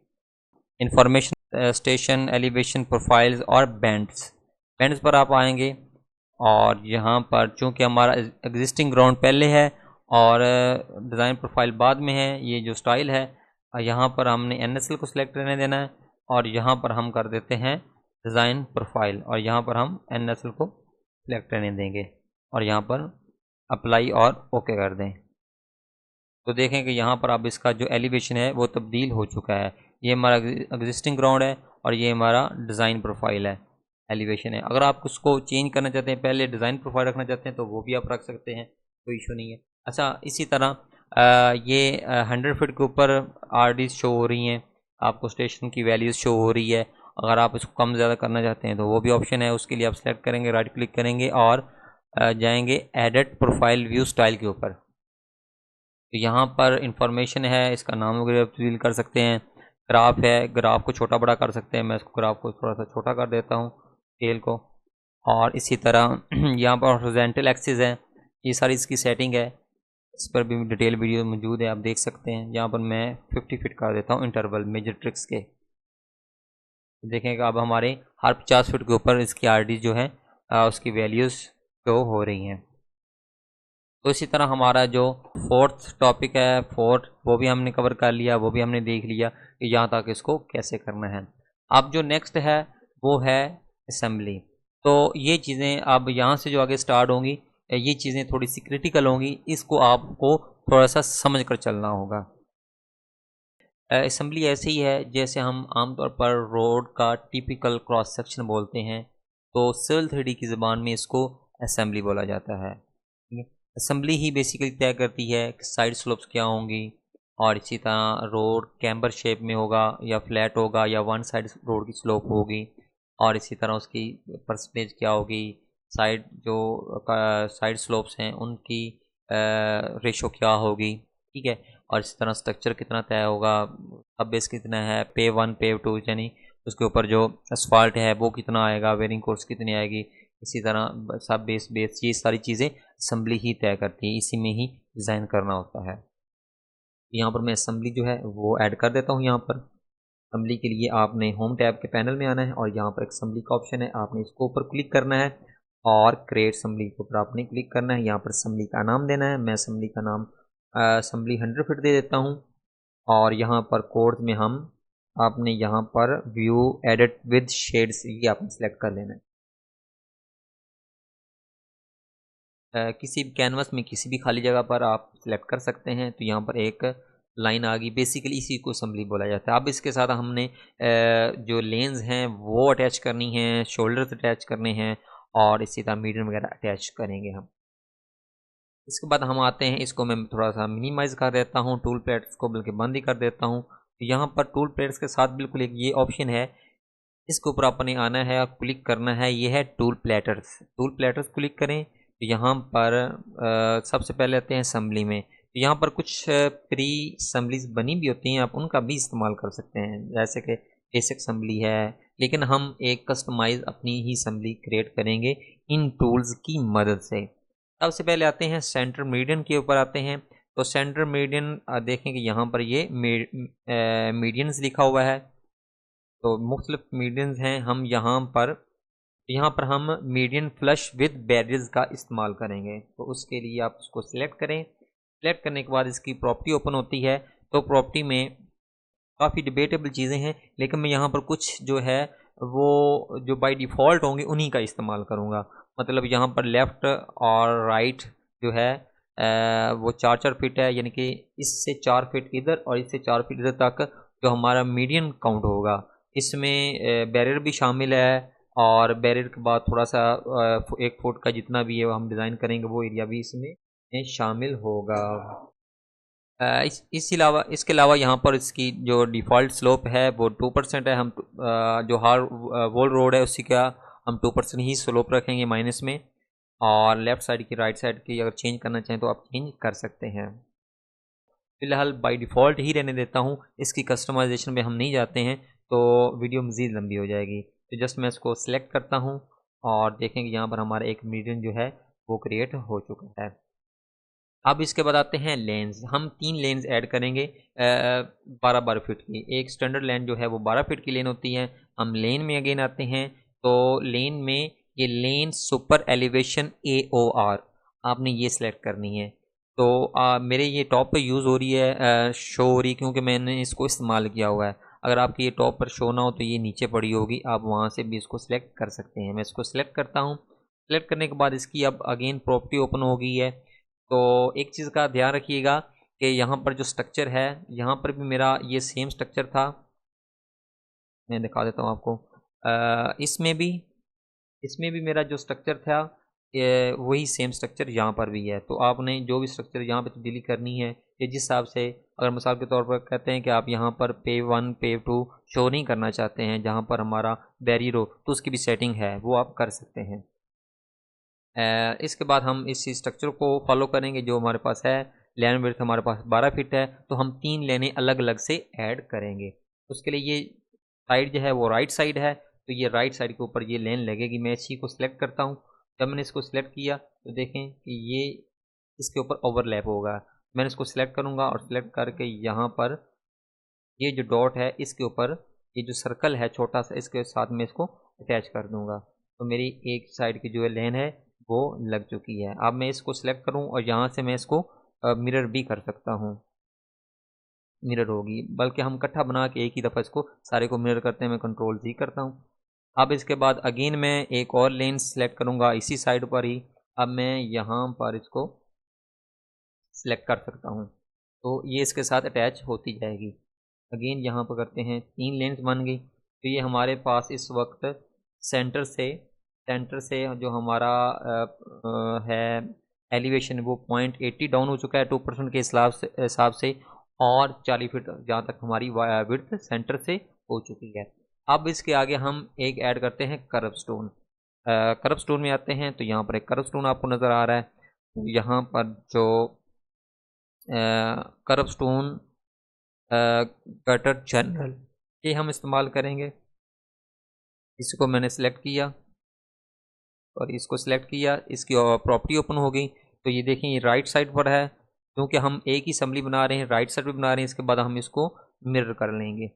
इंफॉर्मेशन स्टेशन, एलिवेशन, प्रोफाइल्स और बैंड्स पर आप आएंगे और यहाँ पर चूँकि हमारा एग्जिस्टिंग ग्राउंड पहले है और डिज़ाइन प्रोफाइल बाद में है, ये जो स्टाइल है यहाँ पर हमने NSL को सिलेक्ट करने देना है और यहाँ पर हम कर देते हैं डिज़ाइन प्रोफाइल और यहाँ पर हम NSL को सिलेक्ट करने देंगे और यहाँ पर अप्लाई और ओके कर दें। तो देखें कि यहाँ पर अब इसका जो एलिवेशन है वो तब्दील हो चुका है। ये हमारा एग्जिस्टिंग ग्राउंड है और ये हमारा डिज़ाइन प्रोफाइल है, एलिवेशन है। अगर आप उसको चेंज करना चाहते हैं, पहले डिज़ाइन प्रोफाइल रखना चाहते हैं तो वो भी आप रख सकते हैं, कोई इशू नहीं है। अच्छा, इसी तरह ये 100 फीट के ऊपर RD शो हो रही हैं, आपको स्टेशन की वैल्यूज़ शो हो रही है। अगर आप इसको कम ज़्यादा करना चाहते हैं तो वो भी ऑप्शन है। उसके लिए आप सेलेक्ट करेंगे, राइट क्लिक करेंगे और जाएंगे एडिट प्रोफाइल व्यू स्टाइल के ऊपर। तो यहाँ पर इंफॉर्मेशन है, इसका नाम वगैरह तब्दील कर सकते हैं। ग्राफ है, ग्राफ को छोटा बड़ा कर सकते हैं। मैं इसको ग्राफ को थोड़ा सा छोटा कर देता हूँ, स्केल को। और इसी तरह यहाँ पर हॉरिजॉन्टल एक्सिस है, ये सारी इसकी सेटिंग है। इस पर भी डिटेल वीडियो मौजूद है, आप देख सकते हैं। यहाँ पर मैं 50 फीट कर देता हूँ इंटरवल मेजर ट्रिक्स के। देखें कि अब हमारे हर 50 फीट के ऊपर इसकी RD जो है उसकी वैल्यूज़ शो हो रही हैं। तो इसी तरह हमारा जो फोर्थ टॉपिक है, वो भी हमने कवर कर लिया, वो भी हमने देख लिया कि यहाँ तक इसको कैसे करना है। अब जो नेक्स्ट है वो है असेंबली। तो ये चीज़ें अब यहाँ से जो आगे स्टार्ट होंगी, ये चीज़ें थोड़ी सी क्रिटिकल होंगी, इसको आपको थोड़ा सा समझ कर चलना होगा। असेंबली ऐसे ही है जैसे हम आमतौर पर रोड का टिपिकल क्रॉस सेक्शन बोलते हैं, तो सिविल 3D की ज़बान में इसको असेंबली बोला जाता है। असेंबली ही बेसिकली तय करती है कि साइड स्लोप्स क्या होंगी और इसी तरह रोड कैम्बर शेप में होगा या फ्लैट होगा या वन साइड रोड की स्लोप होगी और इसी तरह उसकी परसेंटेज क्या होगी, साइड जो साइड स्लोप्स हैं उनकी रेशो क्या होगी, ठीक है। और इसी तरह स्ट्रक्चर कितना तय होगा, अब बेस कितना है, पेव 1 पेव 2 यानी उसके ऊपर जो असफाल्ट है वो कितना आएगा, वेरिंग कोर्स कितनी आएगी, इसी तरह सब बेस ये सारी चीज़ें असेंबली ही तय करती है, इसी में ही डिज़ाइन करना होता है। यहाँ पर मैं असेंबली जो है वो ऐड कर देता हूँ। यहाँ पर असेंबली के लिए आपने होम टैब के पैनल में आना है और यहाँ पर एक असेंबली का ऑप्शन है, आपने इसको ऊपर क्लिक करना है और क्रिएट असेंबली के ऊपर आपने क्लिक करना है। यहाँ पर असेंबली का नाम देना है, मैं असेंबली का नाम असेंबली 100 फीट दे देता हूँ और यहाँ पर कोड में हम आपने यहाँ पर व्यू एडिट विद शेड्स ये आपने सेलेक्ट कर लेना है। किसी भी कैनवस में किसी भी खाली जगह पर आप सिलेक्ट कर सकते हैं। तो यहाँ पर एक लाइन आ गई, बेसिकली इसी को असेंबली बोला जाता है। अब इसके साथ हमने जो लेंस हैं वो अटैच करनी है, शोल्डर्स अटैच करने हैं और इसी तरह मीडियम वगैरह अटैच करेंगे हम। इसके बाद हम आते हैं, इसको मैं थोड़ा सा मिनिमाइज़ कर देता हूँ, टूल प्लेट्स को बल्कि बंद ही कर देता हूँ। तो यहाँ पर टूल प्लेट्स के साथ बिल्कुल एक ये ऑप्शन है, इसके ऊपर आपने आना है और क्लिक करना है, ये है tool platters. Tool platters click करें तो यहाँ पर सबसे पहले आते हैं असेंबली में। तो यहाँ पर कुछ प्री असेंबलीज बनी भी होती हैं, आप उनका भी इस्तेमाल कर सकते हैं, जैसे कि बेसिक असेंबली है। लेकिन हम एक कस्टमाइज अपनी ही असेंबली क्रिएट करेंगे इन टूल्स की मदद से। सबसे पहले आते हैं सेंटर मीडियन के ऊपर आते हैं। तो सेंटर मीडियन देखें कि यहाँ पर ये मीडियंस लिखा हुआ है, तो मुख्तलिफ मीडियंस हैं। हम यहाँ पर हम मीडियन फ्लश विद बैरियर्स का इस्तेमाल करेंगे। तो उसके लिए आप उसको सिलेक्ट करें। सिलेक्ट करने के बाद इसकी प्रॉपर्टी ओपन होती है। तो प्रॉपर्टी में काफ़ी डिबेटेबल चीज़ें हैं, लेकिन मैं यहाँ पर कुछ जो है वो जो बाय डिफ़ॉल्ट होंगे उन्हीं का इस्तेमाल करूँगा। मतलब यहाँ पर लेफ़्ट और राइट जो है वो 4-4 फीट है, यानी कि इससे 4 फीट इधर और इससे 4 फीट इधर तक जो हमारा मीडियन काउंट होगा। इसमें बैरियर भी शामिल है, और बैरियर के बाद थोड़ा सा 1 फुट का जितना भी है वो हम डिज़ाइन करेंगे वो एरिया भी इसमें शामिल होगा। इसके अलावा यहाँ पर इसकी जो डिफ़ॉल्ट स्लोप है वो 2% है। हम जो हर वॉल रोड है उसी का हम 2% ही स्लोप रखेंगे माइनस में, और लेफ़्ट साइड की राइट साइड की अगर चेंज करना चाहें तो आप चेंज कर सकते हैं। फ़िलहाल बाय डिफ़ॉल्ट ही रहने देता हूँ, इसकी कस्टमाइजेशन में हम नहीं जाते हैं तो वीडियो मज़ीद लंबी हो जाएगी। तो जस्ट मैं इसको सिलेक्ट करता हूँ और देखेंगे यहाँ पर हमारा एक मीडियन जो है वो क्रिएट हो चुका है। अब इसके बाद आते हैं लेंस। हम 3 लेंस ऐड करेंगे 12-12 फीट की। एक स्टैंडर्ड लेन जो है वो 12 फीट की लेन होती है। हम लेन में अगेन आते हैं, तो लेन में ये लेन सुपर एलिवेशन AOR आपने ये सिलेक्ट करनी है। तो मेरे ये टॉप पे यूज़ हो रही है, शो हो रही है, क्योंकि मैंने इसको इस्तेमाल किया हुआ है। अगर आपके ये टॉप पर शो ना हो तो ये नीचे पड़ी होगी, आप वहाँ से भी इसको सिलेक्ट कर सकते हैं। मैं इसको सिलेक्ट करता हूँ। सिलेक्ट करने के बाद इसकी अब अगेन प्रॉपर्टी ओपन हो गई है। तो एक चीज़ का ध्यान रखिएगा कि यहाँ पर जो स्ट्रक्चर है, यहाँ पर भी मेरा ये सेम स्ट्रक्चर था। मैं दिखा देता हूँ आपको। इसमें भी मेरा जो स्ट्रक्चर था वही सेम स्ट्रक्चर यहाँ पर भी है। तो आपने जो भी स्ट्रक्चर यहाँ पे तब्दीली करनी है, या जिस हिसाब से अगर मिसाल के तौर पर कहते हैं कि आप यहाँ पर पेव 1 पेव 2 शो नहीं करना चाहते हैं जहाँ पर हमारा बैरियर हो, तो उसकी भी सेटिंग है, वो आप कर सकते हैं। इसके बाद हम इस स्ट्रक्चर को फॉलो करेंगे जो हमारे पास है। लेन विड्थ हमारे पास 12 फीट है, तो हम 3 लेनें अलग अलग से ऐड करेंगे। उसके लिए ये साइड जो है वो राइट साइड है, तो ये राइट साइड के ऊपर ये लेन लगेगी। मैं इसी को सिलेक्ट करता हूँ। जब मैंने इसको सिलेक्ट किया तो देखें कि ये इसके ऊपर ओवरलैप होगा। मैंने इसको सिलेक्ट करूँगा और सिलेक्ट करके यहाँ पर ये जो डॉट है इसके ऊपर ये जो सर्कल है छोटा सा, इसके साथ में इसको अटैच कर दूँगा। तो मेरी एक साइड की जो है लेन है वो लग चुकी है। अब मैं इसको सिलेक्ट करूँ और यहाँ से मैं इसको मिरर भी कर सकता हूँ। मिरर होगी, बल्कि हम इकट्ठा बना के एक ही दफ़ा इसको सारे को मिरर करते हैं। मैं कंट्रोल Z करता हूँ। अब इसके बाद अगेन मैं एक और लेन सेलेक्ट करूँगा इसी साइड पर ही। अब मैं यहाँ पर इसको सिलेक्ट कर सकता हूँ, तो ये इसके साथ अटैच होती जाएगी। अगेन यहाँ पर करते हैं 3 लेंस बन गई। तो ये हमारे पास इस वक्त सेंटर से जो हमारा है एलिवेशन वो 0.80 डाउन हो चुका है 2% के हिसाब से, और 40 फीट जहाँ तक हमारी विड्थ सेंटर से हो चुकी है। अब इसके आगे हम एक ऐड करते हैं कर्व स्टोन। कर्व स्टोन में आते हैं, तो यहाँ पर एक कर्व स्टोन आपको नज़र आ रहा है। यहाँ पर जो कर्व स्टोन कटर जनरल ये हम इस्तेमाल करेंगे। इसको मैंने सेलेक्ट किया और इसको सिलेक्ट किया, इसकी प्रॉपर्टी ओपन हो गई। तो ये देखें ये राइट साइड पर है, क्योंकि हम एक ही असम्बली बना रहे हैं, राइट साइड भी बना रहे हैं। इसके बाद हम इसको मिरर कर लेंगे।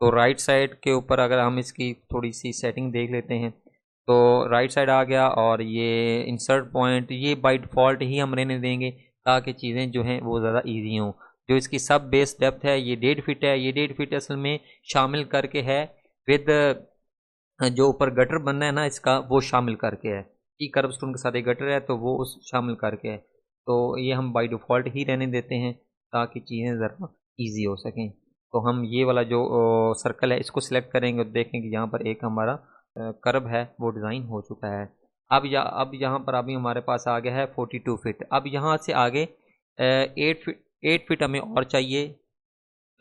तो राइट साइड के ऊपर अगर हम इसकी थोड़ी सी सेटिंग देख लेते हैं, तो राइट साइड आ गया, और ये इंसर्ट पॉइंट ये बाय डिफ़ॉल्ट ही हम रहने देंगे ताकि चीज़ें जो हैं वो ज़्यादा ईजी हों। जो इसकी सब बेस डेप्थ है ये 1.5 फीट है। ये 1.5 फीट असल में शामिल करके है विद जो ऊपर गटर बनना है ना इसका, वो शामिल करके है कि कर्व स्टोन के साथ एक गटर है तो वो उस शामिल करके है। तो ये हम बाय डिफ़ॉल्ट ही रहने देते हैं ताकि चीज़ें ज़रा इजी हो सकें। तो हम ये वाला जो सर्कल है इसको सिलेक्ट करेंगे, तो देखें कि यहाँ पर एक हमारा कर्व है वो डिज़ाइन हो चुका है। अब यहाँ पर अभी हमारे पास आ गया है 42 फीट। अब यहाँ से आगे 8 फीट हमें और चाहिए।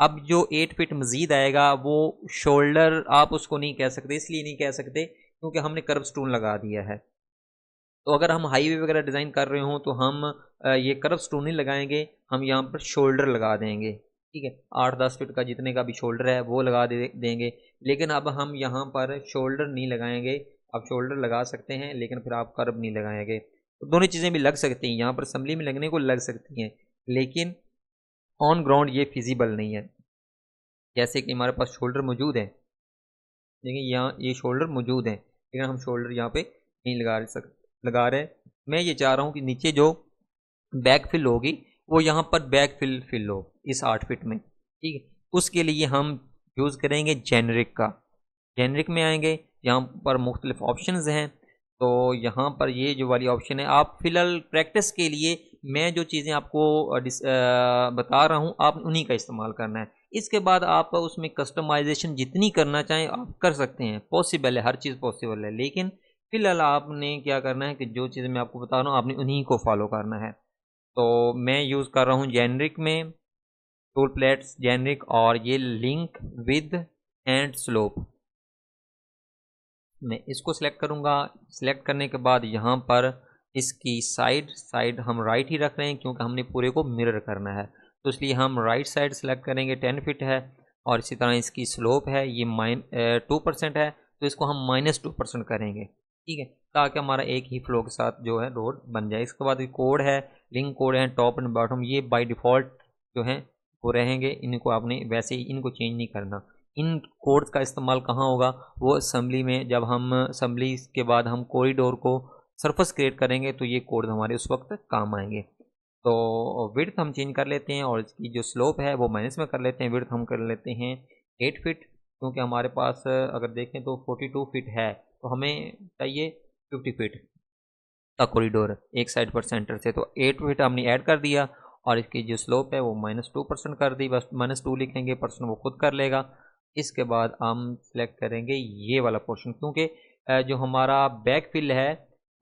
अब जो 8 फीट मज़ीद आएगा वो शोल्डर आप उसको नहीं कह सकते, इसलिए नहीं कह सकते क्योंकि हमने कर्व स्टोन लगा दिया है। तो अगर हम हाईवे वगैरह डिज़ाइन कर रहे हों तो हम ये कर्व स्टोन नहीं लगाएंगे, हम यहाँ पर शोल्डर लगा देंगे। ठीक है, 8-10 फीट का जितने का भी शोल्डर है वो लगा देंगे। लेकिन अब हम यहाँ पर शोल्डर नहीं लगाएंगे। आप शोल्डर लगा सकते हैं लेकिन फिर आप कर्व नहीं लगाएंगे। तो दोनों चीज़ें भी लग सकती हैं, यहाँ पर असम्बली में लगने को लग सकती हैं, लेकिन ऑन ग्राउंड ये फिजिबल नहीं है। जैसे कि हमारे पास शोल्डर मौजूद है, देखिए यहाँ ये शोल्डर मौजूद है, लेकिन हम शोल्डर यहाँ पे नहीं लगा रहे। मैं ये चाह रहा हूँ कि नीचे जो बैक फिल होगी वो यहाँ पर बैक फिल हो इस 8 फीट में, ठीक है। उसके लिए हम यूज़ करेंगे जेनरिक का। जेनरिक में आएंगे, यहाँ पर मुख्तलिफ ऑप्शंस हैं। तो यहाँ पर ये जो वाली ऑप्शन है, आप फिलहाल प्रैक्टिस के लिए मैं जो चीज़ें आपको बता रहा हूँ आप उन्हीं का इस्तेमाल करना है। इसके बाद आप उसमें कस्टमाइजेशन जितनी करना चाहें आप कर सकते हैं, पॉसिबल है, हर चीज़ पॉसिबल है, लेकिन फिलहाल आपने क्या करना है कि जो चीज़ें मैं आपको बता रहा हूँ आपने उन्हीं को फॉलो करना है। तो मैं यूज़ कर रहा हूँ जेनरिक में, टूल प्लेट्स जेनरिक, और ये लिंक विद एंड स्लोप। मैं इसको सिलेक्ट करूँगा। सिलेक्ट करने के बाद यहाँ पर इसकी साइड हम राइट ही रख रहे हैं क्योंकि हमने पूरे को मिरर करना है, तो इसलिए हम राइट साइड सेलेक्ट करेंगे। 10 फीट है, और इसी तरह इसकी स्लोप है, ये 2% है, तो इसको हम -2% करेंगे, ठीक है, ताकि हमारा एक ही फ्लो के साथ जो है रोड बन जाए। इसके बाद कोड है, लिंक कोड है, टॉप एंड बॉटम, ये बाय डिफ़ॉल्ट जो है वो रहेंगे, इनको आपने वैसे ही इनको चेंज नहीं करना। इन कोड्स का इस्तेमाल कहाँ होगा, वो असम्बली में, जब हम असम्बली के बाद हम कॉरिडोर को सरफेस क्रिएट करेंगे तो ये कोड हमारे उस वक्त काम आएंगे। तो विड्थ हम चेंज कर लेते हैं, और इसकी जो स्लोप है वो माइनस में कर लेते हैं। विड्थ हम कर लेते हैं 8 फीट, क्योंकि हमारे पास अगर देखें तो 42 फीट है, तो हमें चाहिए 50 फीट का कॉरिडोर एक साइड पर सेंटर से। तो 8 फीट हमने ऐड कर दिया, और इसकी जो स्लोप है वो -2% कर दी, बस -2 लिखेंगे, परसेंट वो खुद कर लेगा। इसके बाद हम सेलेक्ट करेंगे ये वाला पोर्शन, क्योंकि जो हमारा बैक फिल है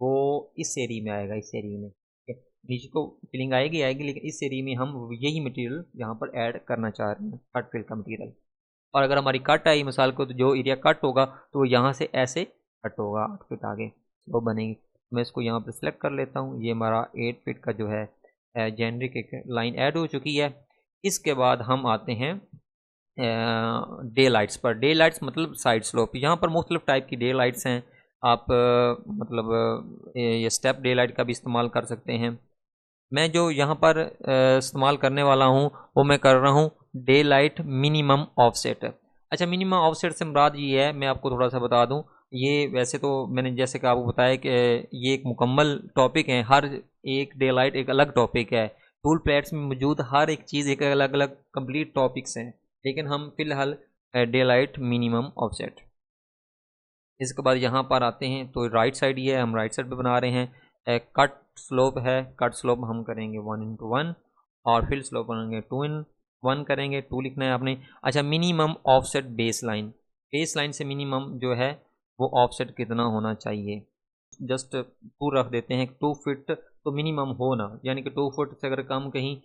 वो इस एरिया में आएगा, इस एरिया में, ठीक है। नीचे तो फिलिंग आएगी, लेकिन इस एरिया में हम यही मटेरियल यहाँ पर ऐड करना चाह रहे हैं, कट फिल का मटेरियल। और अगर हमारी कट आई मिसाल को, तो जो एरिया कट होगा तो वो यहाँ से ऐसे कट होगा 8 फीट आगे वो बनेगी। मैं इसको यहाँ पर सिलेक्ट कर लेता हूँ। ये हमारा 8 फीट का जो है जेनरिक एक लाइन ऐड हो चुकी है। इसके बाद हम आते हैं डे लाइट्स पर। डे लाइट्स मतलब साइड स्लोप। यहाँ पर मुख्तलिफ टाइप की डे लाइट्स हैं, आप मतलब ये स्टेप डे लाइट का भी इस्तेमाल कर सकते हैं। मैं जो यहाँ पर इस्तेमाल करने वाला हूँ वो मैं कर रहा हूँ डे लाइट मिनिमम ऑफसेट। अच्छा, मिनिमम ऑफसेट से मुराद ये है, मैं आपको थोड़ा सा बता दूँ, ये वैसे तो मैंने जैसे कि आपको बताया कि ये एक मुकम्मल टॉपिक है, हर एक डे लाइट एक अलग टॉपिक है। टूल प्लेट्स में मौजूद हर एक चीज़ एक अलग अलग कंप्लीट टॉपिक्स हैं, लेकिन हम फिलहाल डे लाइट मिनिमम ऑफसेट। इसके बाद यहाँ पर आते हैं तो राइट साइड ये है, हम राइट साइड पे बना रहे हैं। कट स्लोप है, कट स्लोप हम करेंगे 1:1, और फिल स्लोप करेंगे 2:1 करेंगे, 2 लिखना है आपने। अच्छा, मिनिमम ऑफसेट बेस लाइन से मिनिमम जो है वो ऑफसेट कितना होना चाहिए, जस्ट 2 रख देते हैं। 2 फीट तो मिनिमम हो ना, यानी कि 2 फुट से अगर कम कहीं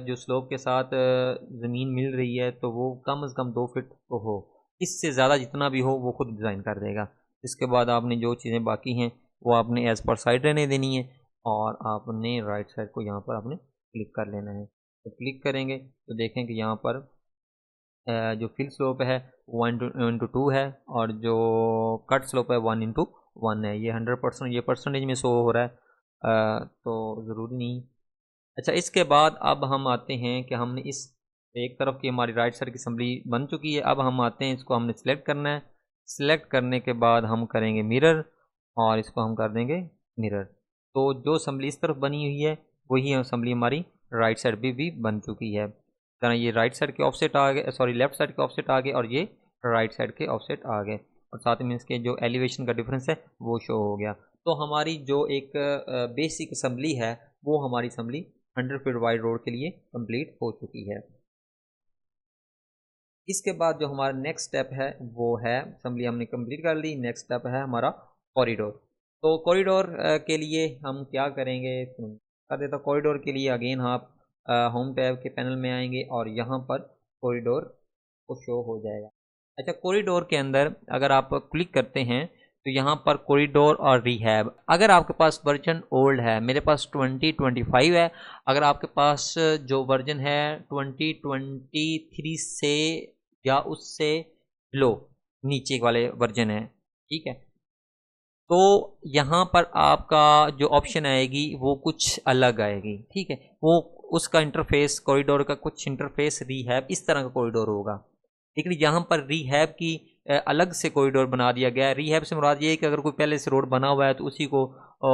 जो स्लोप के साथ ज़मीन मिल रही है तो वो कम से कम 2 फीट तो हो, इससे ज़्यादा जितना भी हो वो खुद डिज़ाइन कर देगा। इसके बाद आपने जो चीज़ें बाकी हैं वो आपने एज़ पर साइड रहने देनी है, और आपने राइट साइड को यहाँ पर आपने क्लिक कर लेना है। तो क्लिक करेंगे तो देखें कि यहाँ पर जो फिल स्लोप है 1:2 है, और जो कट स्लोप है 1:1 है। ये 100% ये परसेंटेज में शो हो रहा है, तो ज़रूरी नहीं। अच्छा, इसके बाद अब हम आते हैं कि हमने इस एक तरफ की हमारी राइट साइड की असम्बली बन चुकी है। अब हम आते हैं, इसको हमने सिलेक्ट करना है। सिलेक्ट करने के बाद हम करेंगे मिरर, और इसको हम कर देंगे मिरर। तो जो असम्बली इस तरफ बनी हुई है वही असम्बली हमारी राइट साइड भी बन चुकी है। तरह ये राइट साइड के ऑफसेट आ गए, सॉरी लेफ्ट साइड के ऑफसेट आ गए, और ये राइट साइड के ऑफसेट आ गए, और साथ में इसके जो एलिवेशन का डिफरेंस है वो शो हो गया। तो हमारी जो एक बेसिक असम्बली है वो हमारी असम्बली 100 फीट वाइड रोड के लिए कंप्लीट हो चुकी है। इसके बाद जो हमारा नेक्स्ट स्टेप है वो है, असम्बली हमने कंप्लीट कर ली, नेक्स्ट स्टेप है हमारा कॉरिडोर। तो कॉरिडोर के लिए हम क्या करेंगे, कर देता कॉरिडोर के लिए अगेन आप होम टैब के पैनल में आएंगे, और यहाँ पर कॉरिडोर को शो हो जाएगा। अच्छा, कॉरिडोर के अंदर अगर आप क्लिक करते हैं तो यहाँ पर कॉरिडोर और रिहैब, अगर आपके पास वर्जन ओल्ड है, मेरे पास 2025 है, अगर आपके पास जो वर्जन है 2023 से या उससे लो नीचे वाले वर्जन है, ठीक है, तो यहाँ पर आपका जो ऑप्शन आएगी वो कुछ अलग आएगी, ठीक है। वो उसका इंटरफेस कॉरिडोर का कुछ इंटरफेस रिहैब इस तरह का कॉरिडोर होगा, लेकिन यहाँ पर रिहैब की अलग से कॉरिडोर बना दिया गया है। रिहैब से मुराद ये है कि अगर कोई पहले से रोड बना हुआ है तो उसी को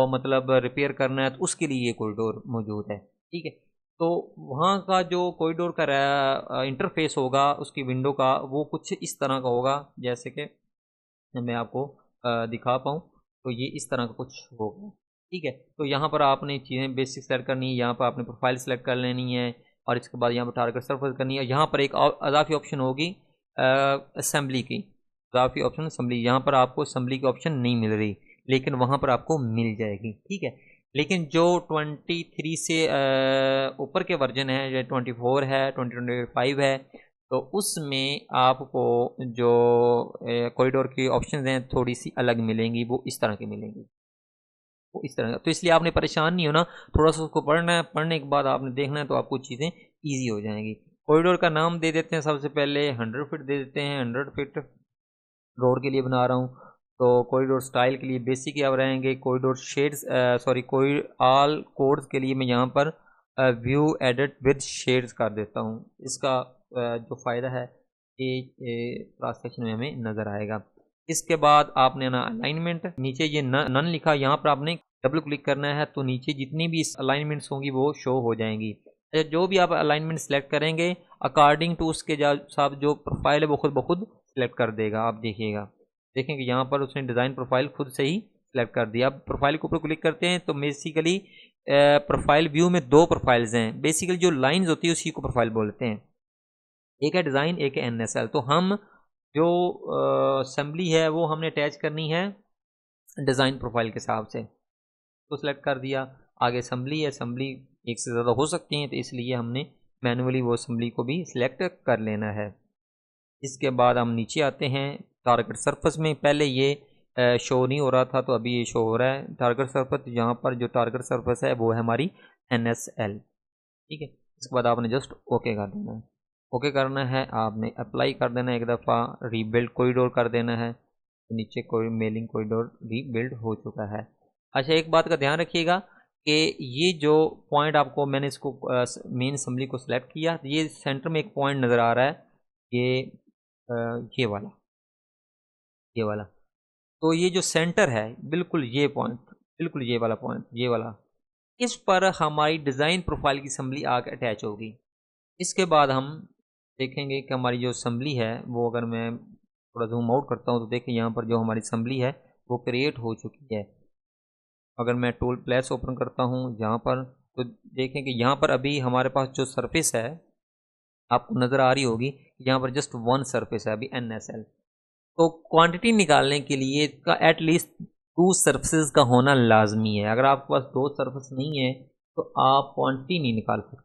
मतलब रिपेयर करना है तो उसके लिए ये कॉरिडोर मौजूद है, ठीक है। तो वहाँ का जो कॉरिडोर का इंटरफेस होगा उसकी विंडो का वो कुछ इस तरह का होगा, जैसे कि मैं आपको दिखा पाऊँ तो ये इस तरह का कुछ होगा, ठीक है। तो यहाँ पर आपने चीज़ें बेसिक सेलेक्ट करनी है, यहाँ पर आपने प्रोफाइल सेलेक्ट कर लेनी है और इसके बाद यहाँ पर टारगेट सर्फेस करनी है। यहाँ पर एक और अजाफी ऑप्शन होगी असेंबली की, अजाफी ऑप्शन असेंबली। यहाँ पर आपको असेंबली की ऑप्शन नहीं मिल रही, लेकिन वहाँ पर आपको मिल जाएगी, ठीक है। लेकिन जो 23 से ऊपर के वर्जन है, जो 24 है, 2025 है, तो उसमें आपको जो कॉरिडोर की ऑप्शंस हैं थोड़ी सी अलग मिलेंगी, वो इस तरह की मिलेंगी, वो इस तरह का। तो इसलिए आपने परेशान नहीं होना, थोड़ा सा उसको पढ़ना है, पढ़ने के बाद आपने देखना है तो आपको चीज़ें ईजी हो जाएंगी। कॉरिडोर का नाम दे देते हैं, सबसे पहले 100 फीट दे देते हैं, 100 फीट रोड के लिए बना रहा हूँ। तो कॉरिडोर स्टाइल के लिए बेसिक अब रहेंगे, कॉरिडोर शेड्स सॉरी कोई ऑल कोड्स के लिए मैं यहाँ पर व्यू एडिट विद शेड्स कर देता हूँ। इसका जो फ़ायदा है ये क्लास सेक्शन में हमें नज़र आएगा। इसके बाद आपने ना अलाइनमेंट, नीचे ये नन लिखा, यहाँ पर आपने डबल क्लिक करना है तो नीचे जितनी भी अलाइनमेंट्स होंगी वो शो हो जाएंगी। जो भी आप अलाइनमेंट सेलेक्ट करेंगे अकॉर्डिंग टू उसके साथ जो प्रोफाइल है वो खुद ब खुद सेलेक्ट कर देगा। आप देखिएगा, देखेंगे यहाँ पर उसने डिज़ाइन प्रोफाइल खुद से ही सेलेक्ट कर दिया। अब प्रोफाइल के ऊपर क्लिक करते हैं तो बेसिकली प्रोफाइल व्यू में दो प्रोफाइल्स हैं, बेसिकली जो लाइंस होती है उसी को प्रोफाइल बोलते हैं, एक है डिज़ाइन एक है NSL। तो हम जो असेंबली है वो हमने अटैच करनी है डिज़ाइन प्रोफाइल के हिसाब से, तो सेलेक्ट कर दिया। आगे असेंबली है, असेंबली एक से ज़्यादा हो सकती हैं तो इसलिए हमने मैनुअली वो असेंबली को भी सिलेक्ट कर लेना है। इसके बाद हम नीचे आते हैं टारगेट सरफेस में। पहले ये शो नहीं हो रहा था तो अभी ये शो हो रहा है टारगेट सरफेस। यहाँ पर जो टारगेट सरफेस है वो है हमारी NSL, ठीक है। इसके बाद आपने जस्ट ओके कर देना है, ओके करना है, आपने अप्लाई कर देना है, एक दफ़ा रीबिल्ड कॉरिडोर कर देना है। तो नीचे कोई मेलिंग कॉरिडोर रीबिल्ड हो चुका है। अच्छा, एक बात का ध्यान रखिएगा कि ये जो पॉइंट आपको मैंने इसको मेन असेंबली को सिलेक्ट किया, ये सेंटर में एक पॉइंट नज़र आ रहा है, ये वाला, ये वाला। तो ये जो सेंटर है बिल्कुल ये पॉइंट, बिल्कुल ये वाला पॉइंट, ये वाला, इस पर हमारी डिज़ाइन प्रोफाइल की असेंबली आकर अटैच होगी। इसके बाद हम देखेंगे कि हमारी जो असेंबली है वो, अगर मैं थोड़ा जूम आउट करता हूँ तो देखिए यहाँ पर जो हमारी असेंबली है वो क्रिएट हो चुकी है। अगर मैं टूल प्लेस ओपन करता हूँ यहाँ पर तो देखें कि यहाँ पर अभी हमारे पास जो सरफेस है आपको नज़र आ रही होगी, यहाँ पर जस्ट वन सरफेस है अभी NSL। तो क्वांटिटी निकालने के लिए इसका एटलीस्ट 2 सरफेस का होना लाजमी है। अगर आपके पास 2 सरफेस नहीं है तो आप क्वांटिटी नहीं निकाल सकते,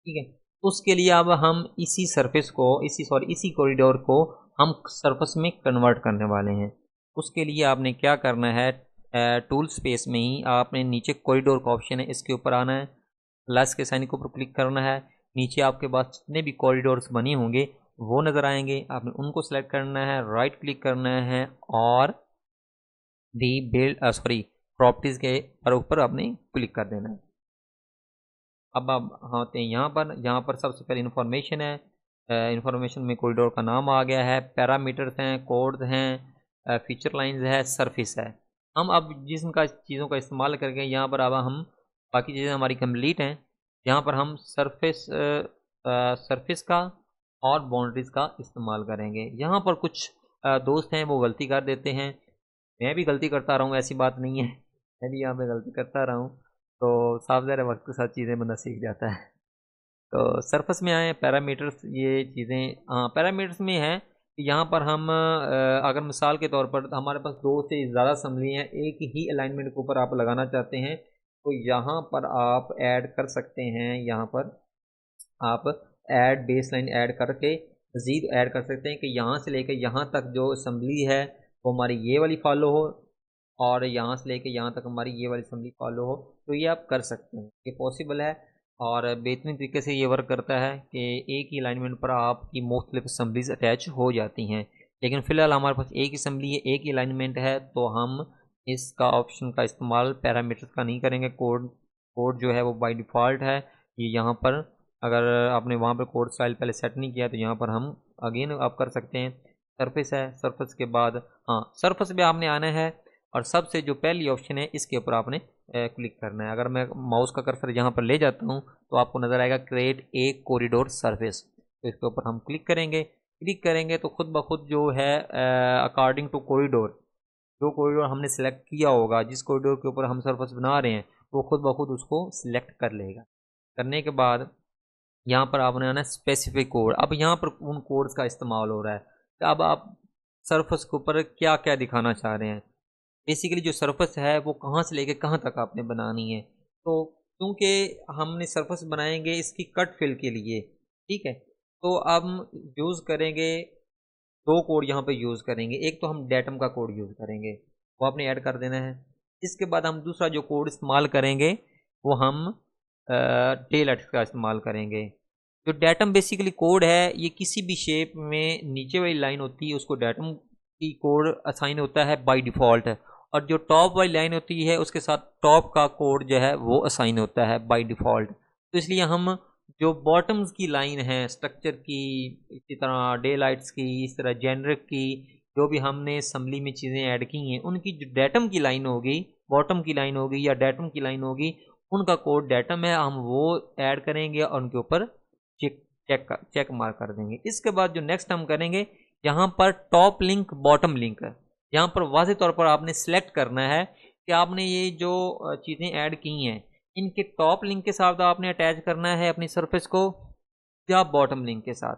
ठीक है। उसके लिए अब हम इसी सरफेस को, इसी कॉरिडोर को हम सरफेस में कन्वर्ट करने वाले हैं। उसके लिए आपने क्या करना है, टूल स्पेस में ही आपने नीचे कॉरिडोर का ऑप्शन है, इसके ऊपर आना है, प्लस के साइन के ऊपर क्लिक करना है। नीचे आपके पास जितने भी कॉरिडोर्स बने होंगे वो नज़र आएंगे, आपने उनको सेलेक्ट करना है, राइट क्लिक करना है और प्रॉपर्टीज़ के ऊपर आपने क्लिक कर देना है। अब आप आते हैं यहाँ पर सबसे पहले इन्फॉर्मेशन है। इन्फॉर्मेशन में कॉरिडोर का नाम आ गया है, पैरामीटर्स हैं, कोड्स हैं, फीचर लाइंस है, सरफेस है। हम अब जिनका चीज़ों का इस्तेमाल करके यहाँ पर अब हम बाकी चीज़ें हमारी कंप्लीट हैं। यहाँ पर हम सरफेस का और बाउंड्रीज़ का इस्तेमाल करेंगे। यहाँ पर कुछ दोस्त हैं वो गलती कर देते हैं, मैं भी गलती करता रहा हूँ, ऐसी बात नहीं है, मैं भी यहाँ पे गलती करता रहा हूँ। तो साफ ज़ाहिर है वक्त के साथ चीज़ें बंदा सीख जाता है। तो सरफेस में आए, पैरामीटर्स, ये चीज़ें, हाँ पैरामीटर्स में है कि यहाँ पर हम अगर मिसाल के तौर पर हमारे पास 2 से ज़्यादा असेंबली हैं, एक ही अलाइनमेंट के ऊपर आप लगाना चाहते हैं तो यहाँ पर आप ऐड कर सकते हैं। यहाँ पर आप ऐड बेस लाइन ऐड करके मज़ीद ऐड कर सकते हैं कि यहाँ से लेकर यहाँ तक जो असेंबली है वो हमारी ये वाली फॉलो हो और यहाँ से लेके यहाँ तक हमारी ये वाली असेंबली फॉलो हो, तो ये आप कर सकते हैं, ये पॉसिबल है और बेहतरीन तरीके से ये वर्क करता है कि एक ही अलाइनमेंट पर आपकी मुख्तलिफ असेंबलीज अटैच हो जाती हैं। लेकिन फ़िलहाल हमारे पास एक ही असेंबली है, एक ही अलाइनमेंट है, तो हम इसका ऑप्शन का इस्तेमाल पैरामीटर्स का नहीं करेंगे। कोड जो है वो बाय डिफ़ॉल्ट है। ये यहाँ पर अगर आपने वहाँ पर कोड स्टाइल पहले सेट नहीं किया तो यहाँ पर हम अगेन आप कर सकते हैं। सरफेस है, सरफेस के बाद हाँ सरफेस पे आपने आना है और सबसे जो पहली ऑप्शन है इसके ऊपर आपने क्लिक करना है। अगर मैं माउस का कर्सर यहाँ पर ले जाता हूँ तो आपको नज़र आएगा क्रिएट ए कॉरिडोर सरफेस। तो इसके ऊपर हम क्लिक करेंगे तो खुद ब खुद जो है अकॉर्डिंग टू कॉरिडोर, जो कॉरिडोर हमने सेलेक्ट किया होगा, जिस कॉरिडोर के ऊपर हम सरफेस बना रहे हैं, वो खुद ब खुद उसको सिलेक्ट कर लेगा। करने के बाद यहाँ पर आपने आना स्पेसिफिक कोड। अब यहाँ पर उन कोड्स का इस्तेमाल हो रहा है। तो अब आप सरफेस के ऊपर क्या क्या दिखाना चाह रहे हैं, बेसिकली जो सरफेस है वो कहाँ से लेके कहाँ तक आपने बनानी है। तो क्योंकि हमने सरफेस बनाएंगे इसकी कट फिल के लिए, ठीक है, तो अब हम यूज़ करेंगे दो कोड यहाँ पे यूज़ करेंगे। एक तो हम डेटम का कोड यूज़ करेंगे, वो आपने ऐड कर देना है। इसके बाद हम दूसरा जो कोड इस्तेमाल करेंगे वो हम टेलएक्स का इस्तेमाल करेंगे। जो डेटम बेसिकली कोड है ये किसी भी शेप में नीचे वाली लाइन होती है उसको डेटम की कोड असाइन होता है बाय डिफ़ॉल्ट, और जो टॉप वाली लाइन होती है उसके साथ टॉप का कोड जो है वो असाइन होता है बाय डिफ़ॉल्ट। तो इसलिए हम जो बॉटम्स की लाइन है स्ट्रक्चर की, इसी तरह डे लाइट्स की, इस तरह जेनरिक की, जो भी हमने असम्बली में चीज़ें ऐड की हैं उनकी जो डेटम की लाइन होगी, बॉटम की लाइन होगी या डेटम की लाइन होगी, उनका कोड डेटम है, हम वो ऐड करेंगे और उनके ऊपर चेक मार्क कर देंगे। इसके बाद जो नेक्स्ट हम करेंगे यहाँ पर टॉप लिंक बॉटम लिंक है। यहाँ पर वाज़ेह तौर पर आपने सेलेक्ट करना है कि आपने ये जो चीज़ें ऐड की हैं इनके टॉप लिंक के साथ आपने अटैच करना है अपनी सरफेस को या बॉटम लिंक के साथ।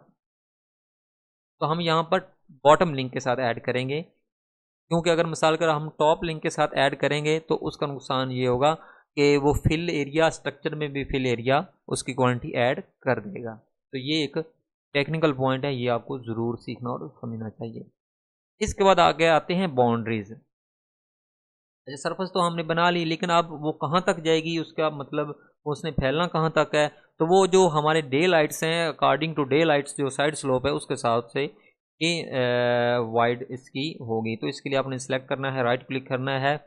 तो हम यहाँ पर बॉटम लिंक के साथ ऐड करेंगे, क्योंकि अगर मिसाल कर हम टॉप लिंक के साथ ऐड करेंगे तो उसका नुकसान ये होगा कि वो फिल एरिया स्ट्रक्चर में भी फिल एरिया उसकी क्वांटिटी ऐड कर देगा। तो ये एक टेक्निकल पॉइंट है, ये आपको ज़रूर सीखना और समझना चाहिए। इसके बाद आगे आते हैं बाउंड्रीज। जैसे सरफेस तो हमने बना ली, लेकिन अब वो कहाँ तक जाएगी, उसका मतलब उसने फैलना कहाँ तक है। तो वो जो हमारे डे लाइट्स हैं, अकॉर्डिंग टू डे लाइट्स जो साइड स्लोप है उसके हिसाब से ये वाइड इसकी होगी। तो इसके लिए आपने सेलेक्ट करना है, राइट क्लिक करना है,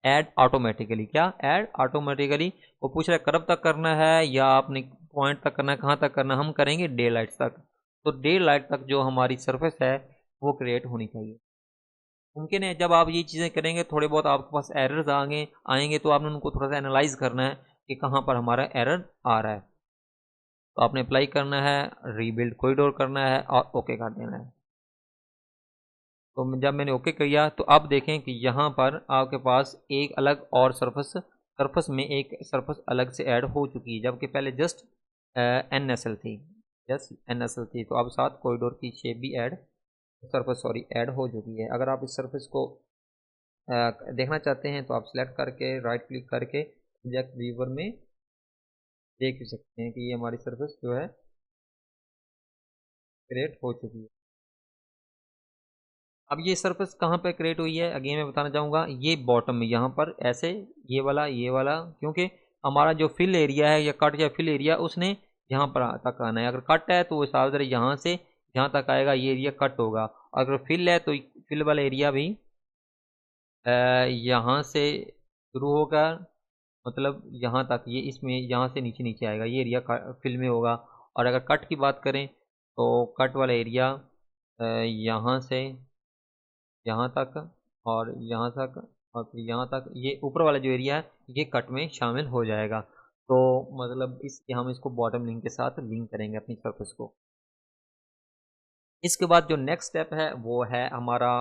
ऐड ऑटोमेटिकली। क्या ऐड ऑटोमेटिकली, वो पूछ रहा है कर्व तक करना है या आपने पॉइंट तक करना है, कहाँ तक करना है, हम करेंगे डे लाइट्स तक। तो डे लाइट तक जो हमारी सरफेस है वो क्रिएट होनी चाहिए। मुमकिन है जब आप ये चीज़ें करेंगे थोड़े बहुत आपके पास एरर्स आएंगे तो आपने उनको थोड़ा सा एनालाइज करना है कि कहाँ पर हमारा एरर आ रहा है। तो आपने अप्लाई करना है, रीबिल्ड कॉरिडोर करना है और ओके कर देना है। तो जब मैंने ओके किया तो अब देखें कि यहाँ पर आपके पास एक अलग और सरफेस में एक सरफेस अलग से ऐड हो चुकी है, जबकि पहले जस्ट NSL थी, तो अब साथ कॉरिडोर की शेप भी ऐड हो चुकी है। अगर आप इस सरफेस को देखना चाहते हैं तो आप सिलेक्ट करके राइट क्लिक करके ऑब्जेक्ट व्यूवर में देख सकते हैं कि ये हमारी सरफेस जो है क्रिएट हो चुकी है। अब ये सरफेस कहाँ पे क्रिएट हुई है, अगेन मैं बताना चाहूँगा, ये बॉटम में यहाँ पर ऐसे ये वाला, क्योंकि हमारा जो फिल एरिया है या कट या फिल एरिया उसने यहाँ पर तक आना है। अगर कट है तो वो हिसाब से यहाँ से यहाँ तक आएगा, ये एरिया कट होगा। अगर फिल है तो फिल वाला एरिया भी यहाँ से शुरू होगा, मतलब यहाँ तक, ये इसमें यहाँ से नीचे नीचे आएगा, ये एरिया फिल में होगा। और अगर कट की बात करें तो कट वाला एरिया यहाँ से यहाँ तक और यहाँ तक और फिर यहाँ तक, ये ऊपर वाला जो एरिया है ये कट में शामिल हो जाएगा। तो मतलब इसके हम इसको बॉटम लिंक के साथ लिंक करेंगे अपनी सरफेस को। इसके बाद जो नेक्स्ट स्टेप है वो है हमारा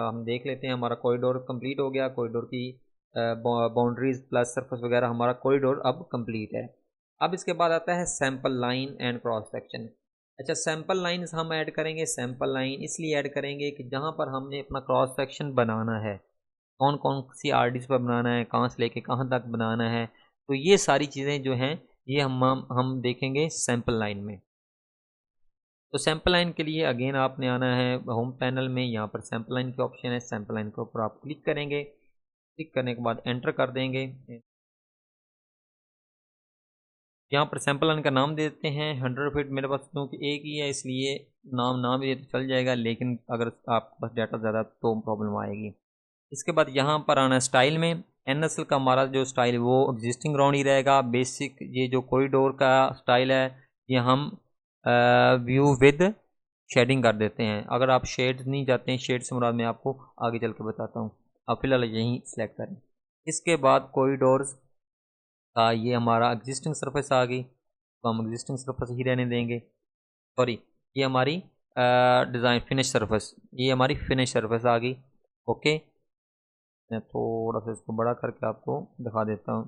हम देख लेते हैं, हमारा कॉरिडोर कंप्लीट हो गया, कॉरिडोर की बाउंड्रीज प्लस सरफेस वगैरह, हमारा कॉरिडोर अब कंप्लीट है। अब इसके बाद आता है sample line and cross section. अच्छा, सैंपल लाइन्स हम ऐड करेंगे। सैंपल लाइन इसलिए ऐड करेंगे कि जहाँ पर हमने अपना क्रॉस सेक्शन बनाना है, कौन कौन सी आरडीज पर बनाना है, कहाँ से लेके कहाँ तक बनाना है, तो ये सारी चीज़ें जो हैं ये हम देखेंगे सैंपल लाइन में। तो सैंपल लाइन के लिए अगेन आपने आना है होम पैनल में, यहाँ पर सैंपल लाइन के ऑप्शन है, सैंपल लाइन के ऊपर आप क्लिक करेंगे। क्लिक करने के बाद एंटर कर देंगे। यहाँ पर सैंपल लाइन का नाम दे देते हैं 100 फीट। मेरे पास क्योंकि एक ही है इसलिए नाम भी दे तो चल जाएगा, लेकिन अगर आपके पास डाटा ज़्यादा तो प्रॉब्लम आएगी। इसके बाद यहाँ पर आना स्टाइल में, NSL का हमारा जो स्टाइल वो एग्जिस्टिंग ग्राउंड ही रहेगा। बेसिक ये जो कॉरिडोर का स्टाइल है ये हम व्यू विद शेडिंग कर देते हैं। अगर आप शेड नहीं जाते हैं, शेड से मुराद मैं आपको आगे चल के बताता हूँ, आप फिलहाल यहीं सेलेक्ट करें। इसके बाद कॉरिडोर्स का ये हमारा एग्जिस्टिंग सरफेस आ गई, तो हम एग्जिस्टिंग सरफेस ही रहने देंगे। सॉरी, ये हमारी डिज़ाइन फिनिश सरफेस, ये हमारी फिनिश सरफेस आ गई। ओके, मैं थोड़ा सा इसको बड़ा करके आपको दिखा देता हूँ।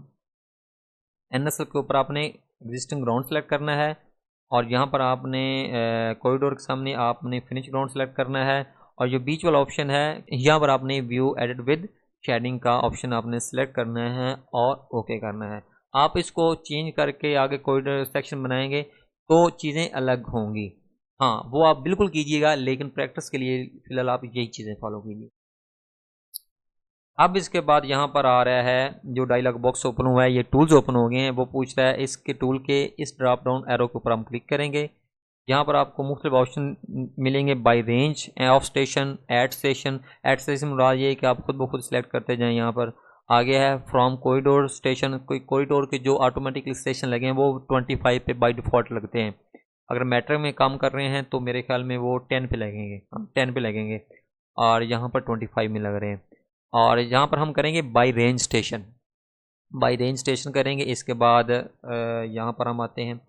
NSL के ऊपर आपने एग्जिस्टिंग ग्राउंड सेलेक्ट करना है और यहाँ पर आपने कॉरिडोर के सामने आपने फिनिश ग्राउंड सेलेक्ट करना है, और जो बीच वाला ऑप्शन है यहाँ पर आपने व्यू एडिट विद शेडिंग का ऑप्शन आपने सेलेक्ट करना है और ओके करना है। आप इसको चेंज करके आगे कॉरिडोर सेक्शन बनाएंगे तो चीज़ें अलग होंगी। हाँ, वो आप बिल्कुल कीजिएगा, लेकिन प्रैक्टिस के लिए फ़िलहाल आप यही चीज़ें फॉलो कीजिए। अब इसके बाद यहाँ पर आ रहा है जो डायलॉग बॉक्स ओपन हुआ है, ये टूल्स ओपन हो गए हैं। वो पूछ रहा है इसके टूल के इस ड्रॉप डाउन एरो के ऊपर हम क्लिक करेंगे। यहाँ पर आपको मुख्तलिफ ऑप्शन मिलेंगे, by range, off station, add station. Add station मुराद ये है कि आप खुद ब खुद सेलेक्ट करते जाएँ। यहाँ पर आगे है फ्रॉम कॉरिडोर स्टेशन, कोई कॉरिडोर के जो ऑटोमेटिकली स्टेशन लगे हैं वो 25 पे बाई डिफ़ॉल्ट लगते हैं। अगर मेट्रो में काम कर रहे हैं तो मेरे ख्याल में वो 10 पे लगेंगे, 10 पे लगेंगे, और यहाँ पर 25 में लग रहे हैं। और यहाँ पर हम करेंगे by range station, by range station करेंगे। इसके बाद यहाँ पर हम आते हैं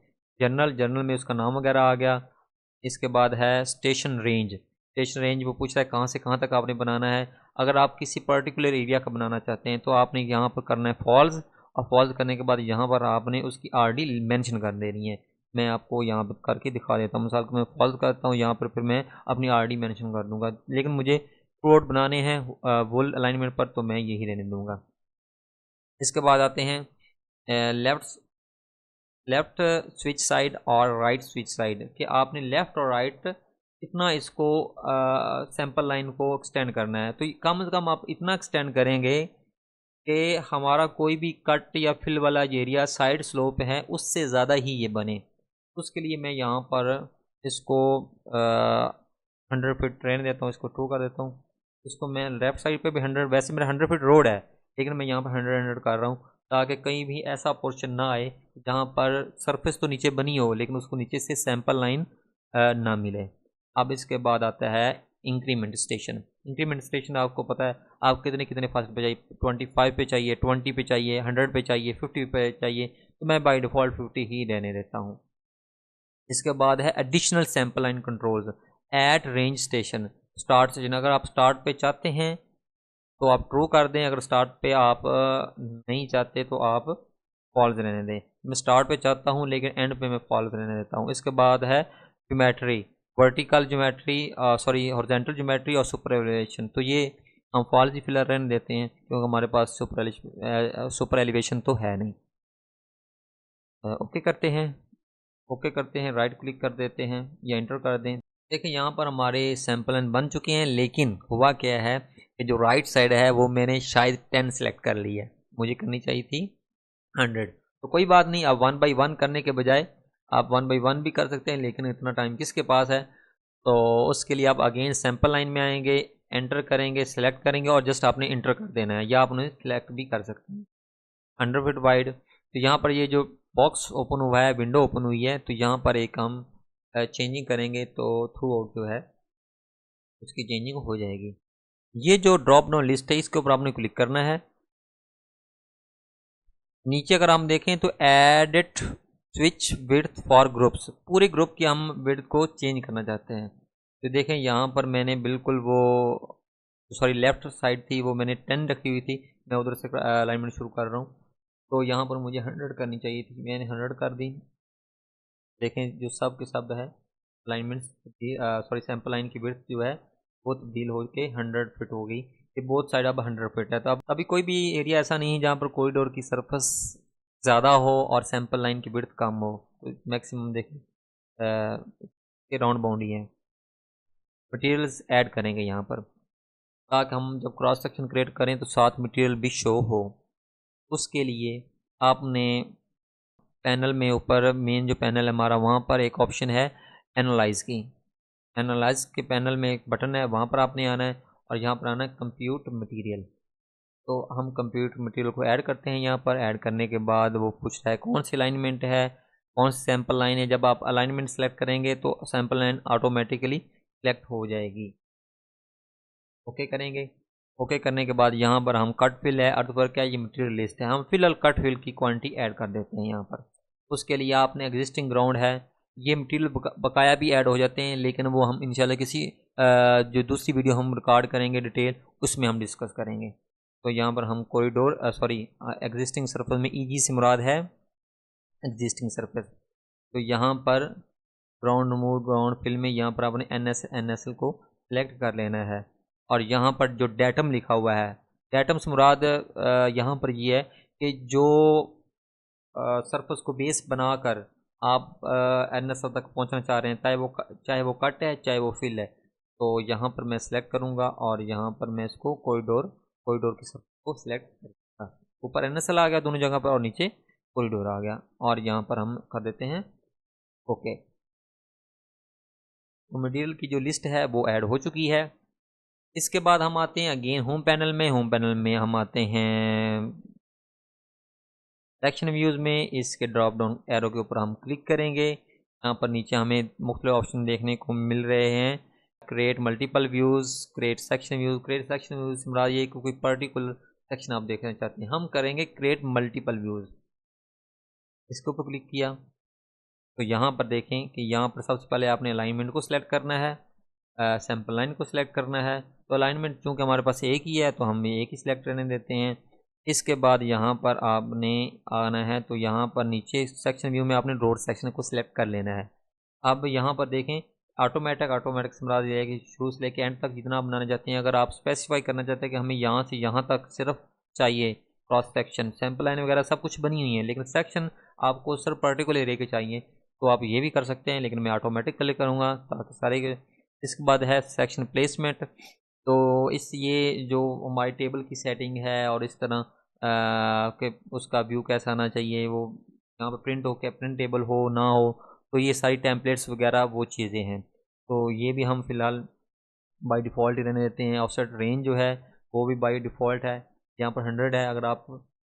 जनरल में उसका नाम वगैरह आ गया। इसके बाद है स्टेशन रेंज, स्टेशन रेंज वो पूछ रहा है कहाँ से कहाँ तक आपने बनाना है। अगर आप किसी पर्टिकुलर एरिया का बनाना चाहते हैं तो आपने यहाँ पर करना है फॉल्स, और फॉल्स करने के बाद यहाँ पर आपने उसकी RD मेंशन कर देनी है। मैं आपको यहाँ पर करके दिखा देता हूँ। मिसाल को मैं फॉल्स करता हूँ यहाँ पर, फिर मैं अपनी RD मेंशन कर दूँगा, लेकिन मुझे प्लॉट बनाने हैं वुल अलाइनमेंट पर, तो मैं यही रहने दूँगा। इसके बाद आते हैं लेफ़्ट स्विच साइड और राइट स्विच साइड, कि आपने लेफ़्ट और राइट कितना इसको सैम्पल लाइन को एक्सटेंड करना है। तो कम से कम आप इतना एक्सटेंड करेंगे कि हमारा कोई भी कट या फिल वाला एरिया साइड स्लोप है उससे ज़्यादा ही ये बने। उसके लिए मैं यहाँ पर इसको 100 फीट रहने देता हूँ, इसको ट्रू कर देता हूँ। इसको मैं लेफ़्ट साइड पे भी 100, वैसे मेरा 100 फीट रोड है, लेकिन मैं यहाँ पर 100 कर रहा हूँ ताकि कहीं भी ऐसा पोर्शन ना आए जहाँ पर सरफेस तो नीचे बनी हो लेकिन उसको नीचे से सैंपल लाइन ना मिले। अब इसके बाद आता है इंक्रीमेंट स्टेशन। इंक्रीमेंट स्टेशन आपको पता है आप कितने कितने फास्ट पे चाहिए, 25 पे चाहिए, 20 पे चाहिए, 100 पे चाहिए, 50 पे चाहिए, तो मैं बाय डिफ़ॉल्ट 50 ही रहने देता हूँ। इसके बाद है additional sample line controls at range station, start station. अगर आप स्टार्ट पे चाहते हैं तो आप ट्रू कर दें, अगर स्टार्ट पे आप नहीं चाहते तो आप फॉल्स रहने दें। मैं स्टार्ट पे चाहता हूँ लेकिन एंड पे मैं फॉल्स रहने देता हूँ। इसके बाद है geometry, vertical geometry, sorry horizontal geometry और सुपर एलिवेशन, तो ये हम फॉल्स ही फिलहाल रहने देते हैं क्योंकि हमारे पास सुपर एलिवेशन तो है नहीं। ओके करते हैं, ओके करते हैं, राइट क्लिक कर देते हैं या इंटर कर दें। देखिए यहाँ पर हमारे सैंपल बन चुके हैं, लेकिन हुआ क्या है कि जो राइट साइड है वो मैंने शायद 10 सेलेक्ट कर ली है, मुझे करनी चाहिए थी 100। तो कोई बात नहीं, अब 1 बाई 1 करने के बजाय आप 1 बाई 1 भी कर सकते हैं, लेकिन इतना टाइम किसके पास है। तो उसके लिए आप अगेन सैंपल लाइन में आएंगे, एंटर करेंगे, सेलेक्ट करेंगे और जस्ट आपने इंटर कर देना है, या आप उन्हें सेलेक्ट भी कर सकते हैं 100 फीट वाइड। तो यहाँ पर ये जो बॉक्स ओपन हुआ है, विंडो ओपन हुई है, तो यहाँ पर एक हम चेंजिंग करेंगे तो थ्रू आउट जो है उसकी चेंजिंग हो जाएगी। ये जो ड्रॉप डाउन लिस्ट है इसके ऊपर आपने क्लिक करना है। नीचे अगर हम देखें तो edit switch width for groups, पूरे ग्रुप की हम विड्थ को चेंज करना चाहते हैं। तो देखें यहाँ पर मैंने बिल्कुल वो सॉरी लेफ़्ट साइड थी वो मैंने 10 रखी हुई थी, मैं उधर से अलाइनमेंट शुरू कर रहा हूँ। तो यहाँ पर मुझे 100 करनी चाहिए थी, मैंने 100 कर दी। देखें जो सब के सब है अलाइनमेंट, सॉरी सैंपल लाइन की विड्थ जो है वो तब्दील हो के 100 फीट हो गई। ये बोथ साइड अब 100 फीट है। तो अब अभी कोई भी एरिया ऐसा नहीं है जहाँ पर कॉरिडोर की सरफेस ज़्यादा हो और सैंपल लाइन की विड्थ कम हो। तो मैक्सिमम देखें ये राउंड बाउंड ही है। मटेरियल्स ऐड करेंगे यहाँ पर ताकि हम जब क्रॉस सेक्शन क्रिएट करें तो साथ मटेरियल भी शो हो। उसके लिए आपने पैनल में ऊपर मेन जो पैनल है हमारा वहाँ पर एक ऑप्शन है एनालाइज की, एनालाइज के पैनल में एक बटन है, वहाँ पर आपने आना है और यहाँ पर आना है कंप्यूट मटेरियल। तो हम कंप्यूट मटेरियल को ऐड करते हैं। यहाँ पर ऐड करने के बाद वो पूछता है कौन सी अलाइनमेंट है, कौन सी सैम्पल लाइन है। जब आप अलाइनमेंट सेलेक्ट करेंगे तो सैम्पल लाइन ऑटोमेटिकली सेलेक्ट हो जाएगी। ओके करेंगे। ओके करने के बाद यहाँ पर हम कट फिल है, अर्थ पर क्या ये मटेरियल लिस्ट है, हम फिलहाल कट फिल की क्वांटिटी ऐड कर देते हैं यहाँ पर। उसके लिए आपने एग्जिस्टिंग ग्राउंड है, ये मटेरियल बकाया भी ऐड हो जाते हैं, लेकिन वो हम इंशाल्लाह किसी जो दूसरी वीडियो हम रिकॉर्ड करेंगे डिटेल, उसमें हम डिस्कस करेंगे। तो यहाँ पर हम कॉरिडोर एग्जिस्टिंग सरफेस में ईजी से मुराद है एग्जिस्टिंग सरफेस। तो यहाँ पर ग्राउंड रिमूव ग्राउंड फिल में यहाँ पर आपने NSL को सिलेक्ट कर लेना है। और यहाँ पर जो डेटम लिखा हुआ है, डेटम से मुराद यहाँ पर ये है कि जो सरफेस को बेस बनाकर आप NSL तक पहुँचना चाह रहे हैं, चाहे वो कट है चाहे वो फिल है। तो यहाँ पर मैं सिलेक्ट करूँगा और यहाँ पर मैं इसको कॉरिडोर की सरफेस को सिलेक्ट करूँगा। ऊपर NSL आ गया दोनों जगह पर और नीचे कॉरिडोर आ गया, और यहाँ पर हम कर देते हैं ओके। तो मटेरियल की जो लिस्ट है वो ऐड हो चुकी है। इसके बाद हम आते हैं अगेन होम पैनल में। होम पैनल में हम आते हैं सेक्शन व्यूज़ में। इसके ड्रॉप डाउन एरो के ऊपर हम क्लिक करेंगे। यहाँ पर नीचे हमें मुख्तलिफ ऑप्शन देखने को मिल रहे हैं, create multiple views, create section views. Create section views मुराद ये कोई पर्टिकुलर सेक्शन आप देखना चाहते हैं, हम करेंगे क्रिएट मल्टीपल व्यूज़। इसके ऊपर क्लिक किया तो यहाँ पर देखें कि यहाँ पर सबसे पहले आपने अलाइनमेंट को सिलेक्ट करना है, सैम्पल लाइन को सिलेक्ट करना है। तो अलाइनमेंट चूँकि हमारे पास एक ही है तो हम एक ही सिलेक्ट करने देते हैं। इसके बाद यहाँ पर आपने आना है, तो यहाँ पर नीचे सेक्शन व्यू में आपने रोड सेक्शन को सिलेक्ट कर लेना है। अब यहाँ पर देखें ऑटोमेटिक से मुराद ये है कि शुरू से लेकर एंड तक जितना आप बनाना चाहते हैं। अगर आप स्पेसिफाई करना चाहते हैं कि हमें यहाँ से यहाँ तक सिर्फ चाहिए क्रॉस सेक्शन, सैम्पल लाइन वगैरह सब कुछ बनी हुई है, लेकिन सेक्शन आपको सिर्फ पर्टिकुलर एरिया के चाहिए, तो आप ये भी कर सकते हैं, लेकिन मैं ऑटोमेटिक क्लिक करूँगा ताकि सारे। इसके बाद है सेक्शन प्लेसमेंट। तो इस ये जो हमारी टेबल की सेटिंग है और इस तरह के उसका व्यू कैसा आना चाहिए, वो यहाँ पर प्रिंट हो, क्या प्रिंटेबल हो ना हो, तो ये सारी टेम्पलेट्स वगैरह वो चीज़ें हैं। तो ये भी हम फ़िलहाल बाय डिफ़ॉल्ट ही रहने देते हैं। ऑफसेट रेंज जो है वो भी बाय डिफ़ॉल्ट है, यहाँ पर 100 है। अगर आप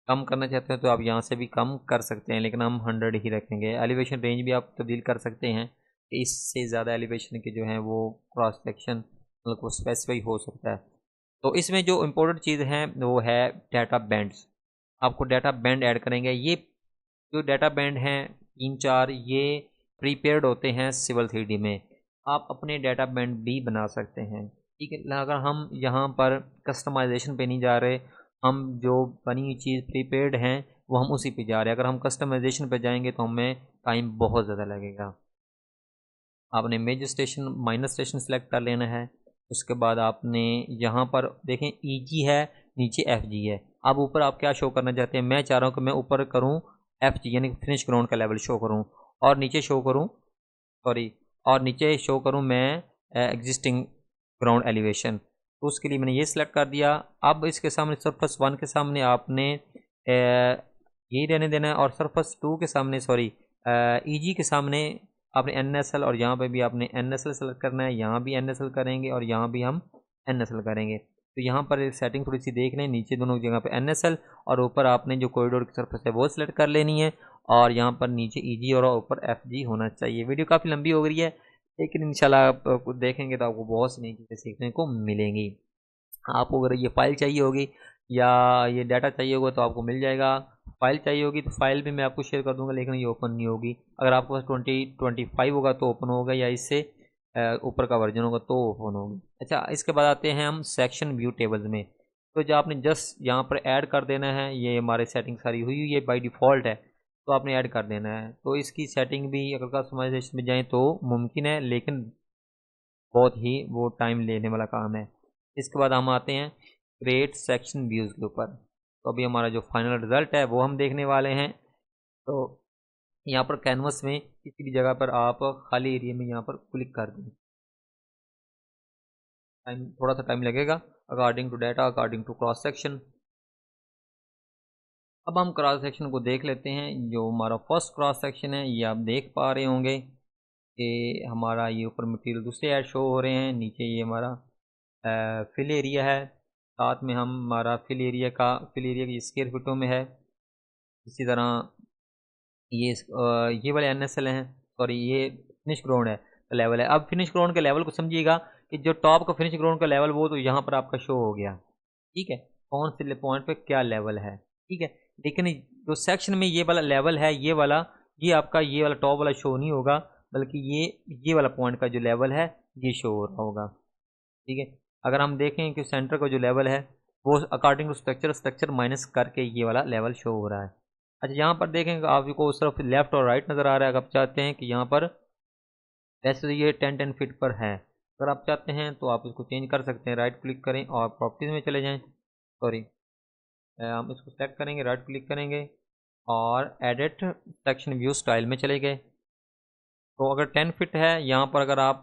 कम करना चाहते हैं तो आप यहाँ से भी कम कर सकते हैं, लेकिन हम 100 ही रखेंगे। एलिवेशन रेंज भी आप तब्दील कर सकते हैं, इससे ज़्यादा एलिवेशन के जो हैं वो क्रॉस सेक्शन मतलब को स्पेसिफाई हो सकता है। तो इसमें जो इम्पोर्टेंट चीज़ है वो है डाटा बैंड्स। आपको डाटा बैंड ऐड करेंगे। ये जो डाटा बैंड हैं 3-4 ये प्रीपेयर्ड होते हैं सिविल 3D में, आप अपने डाटा बैंड भी बना सकते हैं, ठीक है। अगर हम यहाँ पर कस्टमाइजेशन पे नहीं जा रहे, हम जो बनी हुई चीज़ प्रीपेयर्ड हैं वो हम उसी पे जा रहे हैं। अगर हम कस्टमाइजेशन पे जाएंगे तो हमें टाइम बहुत ज़्यादा लगेगा। आपने major station minor station select कर लेना है। उसके बाद आपने यहाँ पर देखें EG है, नीचे FG है। अब ऊपर आप क्या शो करना चाहते हैं, मैं चाह रहा हूँ कि मैं ऊपर करूँ FG यानी फिनिश ग्राउंड का लेवल शो करूँ, और नीचे शो करूँ और नीचे शो करूँ मैं एग्जिस्टिंग ग्राउंड एलिवेशन। तो उसके लिए मैंने ये सिलेक्ट कर दिया। अब इसके सामने सरफेस 1 के सामने आपने यही रहने देना है, और सरफेस 2 के सामने EG के सामने आपने NSL, और यहाँ पे भी आपने NSL सेलेक्ट करना है। यहाँ भी NSL करेंगे और यहाँ भी हम NSL करेंगे। तो यहाँ पर सेटिंग थोड़ी सी देख लें, नीचे दोनों जगह पे NSL और ऊपर आपने जो कॉरिडोर की सरफेस है वो सिलेक्ट कर लेनी है, और यहाँ पर नीचे EG और ऊपर FG होना चाहिए। वीडियो काफ़ी लंबी हो गई है, लेकिन इंशाल्लाह आप देखेंगे तो आपको बहुत सी नई चीज़ें सीखने को मिलेंगी। आपको अगर ये फाइल चाहिए होगी या ये डाटा चाहिए होगा तो आपको मिल जाएगा। फाइल चाहिए होगी तो फाइल भी मैं आपको शेयर कर दूंगा, लेकिन ये ओपन नहीं होगी। अगर आपके पास 2025 होगा तो ओपन होगा, या इससे ऊपर का वर्जन होगा तो ओपन होगी। अच्छा, इसके बाद आते हैं हम सेक्शन व्यू टेबल्स में। तो जो आपने जस्ट यहाँ पर ऐड कर देना है, ये हमारे सेटिंग सारी हुई हुई है बाई डिफ़ॉल्ट है, तो आपने ऐड कर देना है। तो इसकी सेटिंग भी अगर कस्टमाइजेशन में जाएँ तो मुमकिन है, लेकिन बहुत ही वो टाइम लेने वाला काम है। इसके बाद हम आते हैं क्रिएट सेक्शन व्यूज़ के ऊपर। तो अभी हमारा जो फाइनल रिज़ल्ट है वो हम देखने वाले हैं। तो यहाँ पर कैनवस में किसी भी जगह पर आप खाली एरिया में यहाँ पर क्लिक कर दें। थोड़ा सा टाइम लगेगा according to data, according to cross section. अब हम क्रॉस सेक्शन को देख लेते हैं। जो हमारा फर्स्ट क्रॉस सेक्शन है ये आप देख पा रहे होंगे कि हमारा ये ऊपर मटेरियल दूसरे ऐड शो हो रहे हैं, नीचे ये हमारा फिल एरिया है, साथ में हम हमारा फिल एरिया की स्क्वायर फीटों में है। इसी तरह ये वाले NSL हैं, सॉरी ये फिनिश ग्राउंड है लेवल है। अब फिनिश ग्राउंड के लेवल को समझिएगा कि जो टॉप का फिनिश ग्राउंड का लेवल वो तो यहाँ पर आपका शो हो गया, ठीक है, कौन से पॉइंट पे क्या लेवल है, ठीक है। लेकिन जो सेक्शन में ये वाला लेवल है, ये आपका ये वाला टॉप वाला शो नहीं होगा, बल्कि ये वाला पॉइंट का जो लेवल है ये शो हो रहा होगा, ठीक है। अगर हम देखें कि सेंटर का जो लेवल है वो अकॉर्डिंग टू स्ट्रक्चर माइनस करके ये वाला लेवल शो हो रहा है। अच्छा, यहाँ पर देखेंगे आपको उस तरफ लेफ्ट और राइट नज़र आ रहा है। अगर आप चाहते हैं कि यहाँ पर वैसे ये 10 फीट पर है, अगर आप चाहते हैं तो आप इसको चेंज कर सकते हैं। राइट क्लिक करें और प्रॉपर्टीज़ में चले जाएँ, सॉरी हम इसको सेलेक्ट करेंगे, राइट क्लिक करेंगे और एडिट सेक्शन व्यू स्टाइल में चले गए। तो अगर 10 फीट है यहाँ पर, अगर आप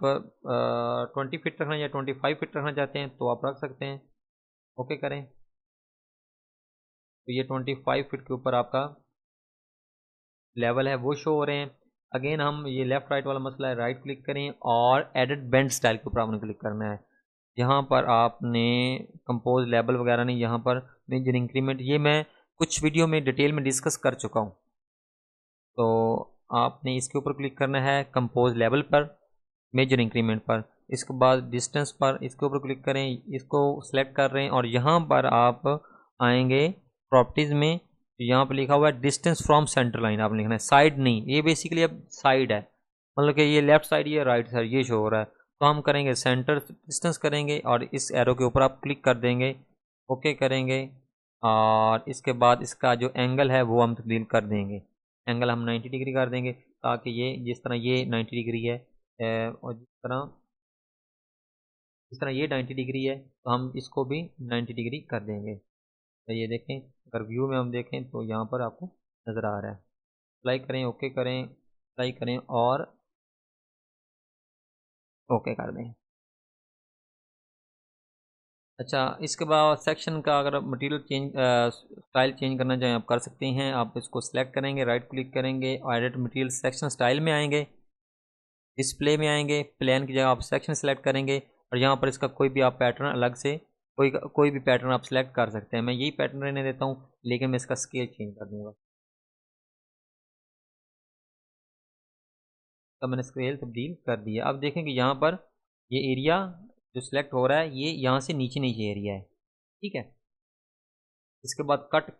20 फीट रखना या 25 फीट रखना चाहते हैं तो आप रख सकते हैं। ओके करें तो ये 25 फीट के ऊपर आपका लेवल है वो शो हो रहे हैं। अगेन हम ये लेफ़्ट राइट वाला मसला है, राइट क्लिक करें और एडिट बेंड स्टाइल के ऊपर आपने क्लिक करना है। यहाँ पर आपने कंपोज लेवल वगैरह नहीं, यहाँ पर मेजर इंक्रीमेंट ये मैं कुछ वीडियो में डिटेल में डिस्कस कर चुका हूँ। तो आपने इसके ऊपर क्लिक करना है कंपोज लेवल पर, मेजर इंक्रीमेंट पर, इसके बाद डिस्टेंस पर इसके ऊपर क्लिक करें, इसको सेलेक्ट कर रहे हैं और यहाँ पर आप आएंगे प्रॉपर्टीज़ में, यहाँ पर लिखा हुआ है डिस्टेंस फ्रॉम सेंटर लाइन, आपने लिखना है साइड नहीं, ये बेसिकली अब साइड है, मतलब कि ये लेफ्ट साइड ये राइट साइड ये शो हो रहा है। तो हम करेंगे सेंटर डिस्टेंस करेंगे और इस एरो के ऊपर आप क्लिक कर देंगे, ओके करेंगे और इसके बाद इसका जो एंगल है वो हम तब्दील कर देंगे। एंगल हम 90 डिग्री कर देंगे ताकि ये जिस तरह ये 90 डिग्री है और जिस तरह ये 90 डिग्री है तो हम इसको भी 90 डिग्री कर देंगे। तो ये देखें, अगर व्यू में हम देखें तो यहाँ पर आपको नज़र आ रहा है। अप्लाई करें, ओके करें, अप्लाई करें और ओके कर दें। अच्छा, इसके बाद सेक्शन का अगर मटेरियल चेंज स्टाइल चेंज करना चाहें आप कर सकते हैं। आप इसको सिलेक्ट करेंगे, राइट क्लिक करेंगे और एडिट मटेरियल सेक्शन स्टाइल में आएंगे, डिस्प्ले में आएंगे, प्लेन की जगह आप सेक्शन सेलेक्ट करेंगे और यहाँ पर इसका कोई भी आप पैटर्न अलग से कोई भी पैटर्न आप सेलेक्ट कर सकते हैं। मैं यही पैटर्न रहने देता हूँ, लेकिन मैं इसका स्केल चेंज कर दूँगा। तो मैंने स्केल तब्दील कर दिया। अब देखें कि यहाँ पर ये एरिया जो सिलेक्ट हो रहा है ये यहाँ से नीचे नीचे एरिया है, ठीक है। इसके बाद कट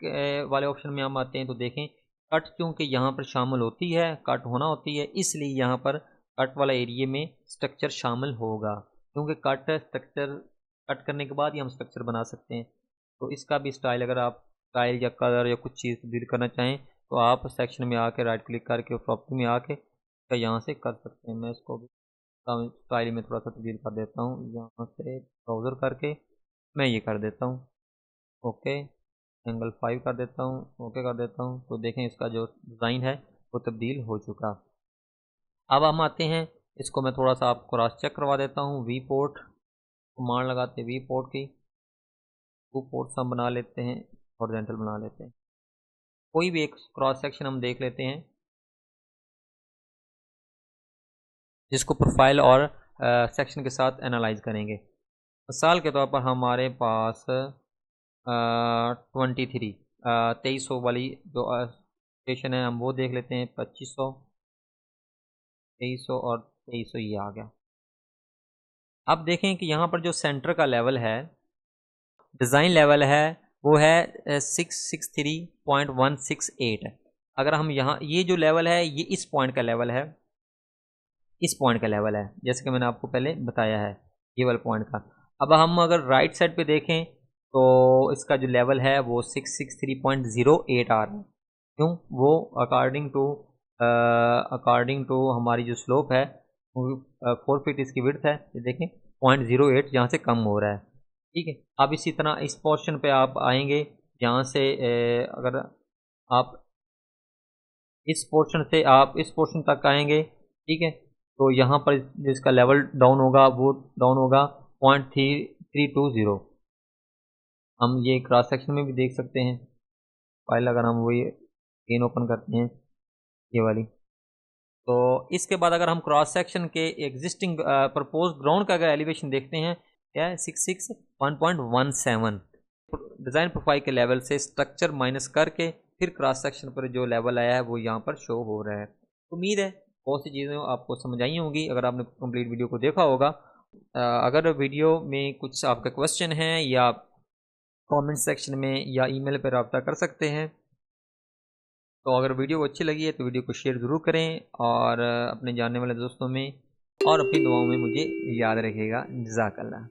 वाले ऑप्शन में हम आते हैं तो देखें कट चूँकि यहाँ पर शामिल होती है, कट होना होती है, इसलिए यहाँ पर कट वाला एरिया में स्ट्रक्चर शामिल होगा, क्योंकि कट करने के बाद ही हम स्ट्रक्चर बना सकते हैं। तो इसका भी स्टाइल अगर आप स्टाइल या कलर या कुछ चीज़ तब्दील करना चाहें तो आप सेक्शन में आके राइट क्लिक करके प्रॉपर्टी में आके यहाँ से कर सकते हैं। मैं इसको भी स्टाइल में थोड़ा सा तब्दील कर देता हूँ, यहाँ से ब्राउज़र करके मैं ये कर देता हूँ, ओके एंगल 5 कर देता हूँ, ओके कर देता हूँ। तो देखें इसका जो डिज़ाइन है वो तब्दील हो चुका। अब हम आते हैं, इसको मैं थोड़ा सा आपको क्रॉस चेक करवा देता हूँ। वी पोर्ट कमांड लगाते वी पोर्ट की 2 पोर्ट्स हम बना लेते हैं, हॉरिजॉन्टल बना लेते हैं। कोई भी एक क्रॉस सेक्शन हम देख लेते हैं जिसको प्रोफाइल और सेक्शन के साथ एनालाइज करेंगे। मिसाल के तौर पर हमारे पास 2300 वाली जो स्टेशन है हम वो देख लेते हैं। 2500, 2300 और 2300 ये आ गया। अब देखें कि यहाँ पर जो सेंटर का लेवल है, डिज़ाइन लेवल है, वो है 663.168 है। अगर हम यहाँ ये जो लेवल है ये इस पॉइंट का लेवल है, इस पॉइंट का लेवल है, जैसे कि मैंने आपको पहले बताया है ये वाला पॉइंट का। अब हम अगर राइट साइड पे देखें तो इसका जो लेवल है वो 663.08 आ रहा है। क्यों? वो अकॉर्डिंग टू हमारी जो स्लोप है 4 फीट इसकी विड्थ है, ये देखें 0.08 यहाँ से कम हो रहा है, ठीक है। अब इसी तरह इस पोर्शन पे आप आएंगे, यहाँ से अगर आप इस पोर्शन से आप इस पोर्शन तक आएंगे, ठीक है, तो यहाँ पर जिसका लेवल डाउन होगा वो डाउन होगा 0.320। हम ये क्रॉस सेक्शन में भी देख सकते हैं। फाइल अगर हम वही गेन ओपन करते हैं ये वाली, तो इसके बाद अगर हम क्रॉस सेक्शन के एग्जिस्टिंग प्रपोज ग्राउंड का अगर एलिवेशन देखते हैं क्या है 1.17। डिज़ाइन प्रोफाइल के लेवल से स्ट्रक्चर माइनस करके फिर क्रॉस सेक्शन पर जो लेवल आया है वो यहाँ पर शो हो रहा है। उम्मीद है बहुत सी चीज़ें आपको समझ आई होंगी अगर आपने कंप्लीट वीडियो को देखा होगा। अगर वीडियो में कुछ आपका क्वेश्चन है या कमेंट सेक्शन में या ईमेल पर रब्ता कर सकते हैं। तो अगर वीडियो अच्छी लगी है तो वीडियो को शेयर ज़रूर करें और अपने जानने वाले दोस्तों में और अपनी दुआओं में मुझे याद रखिएगा। जज़ाकल्लाह।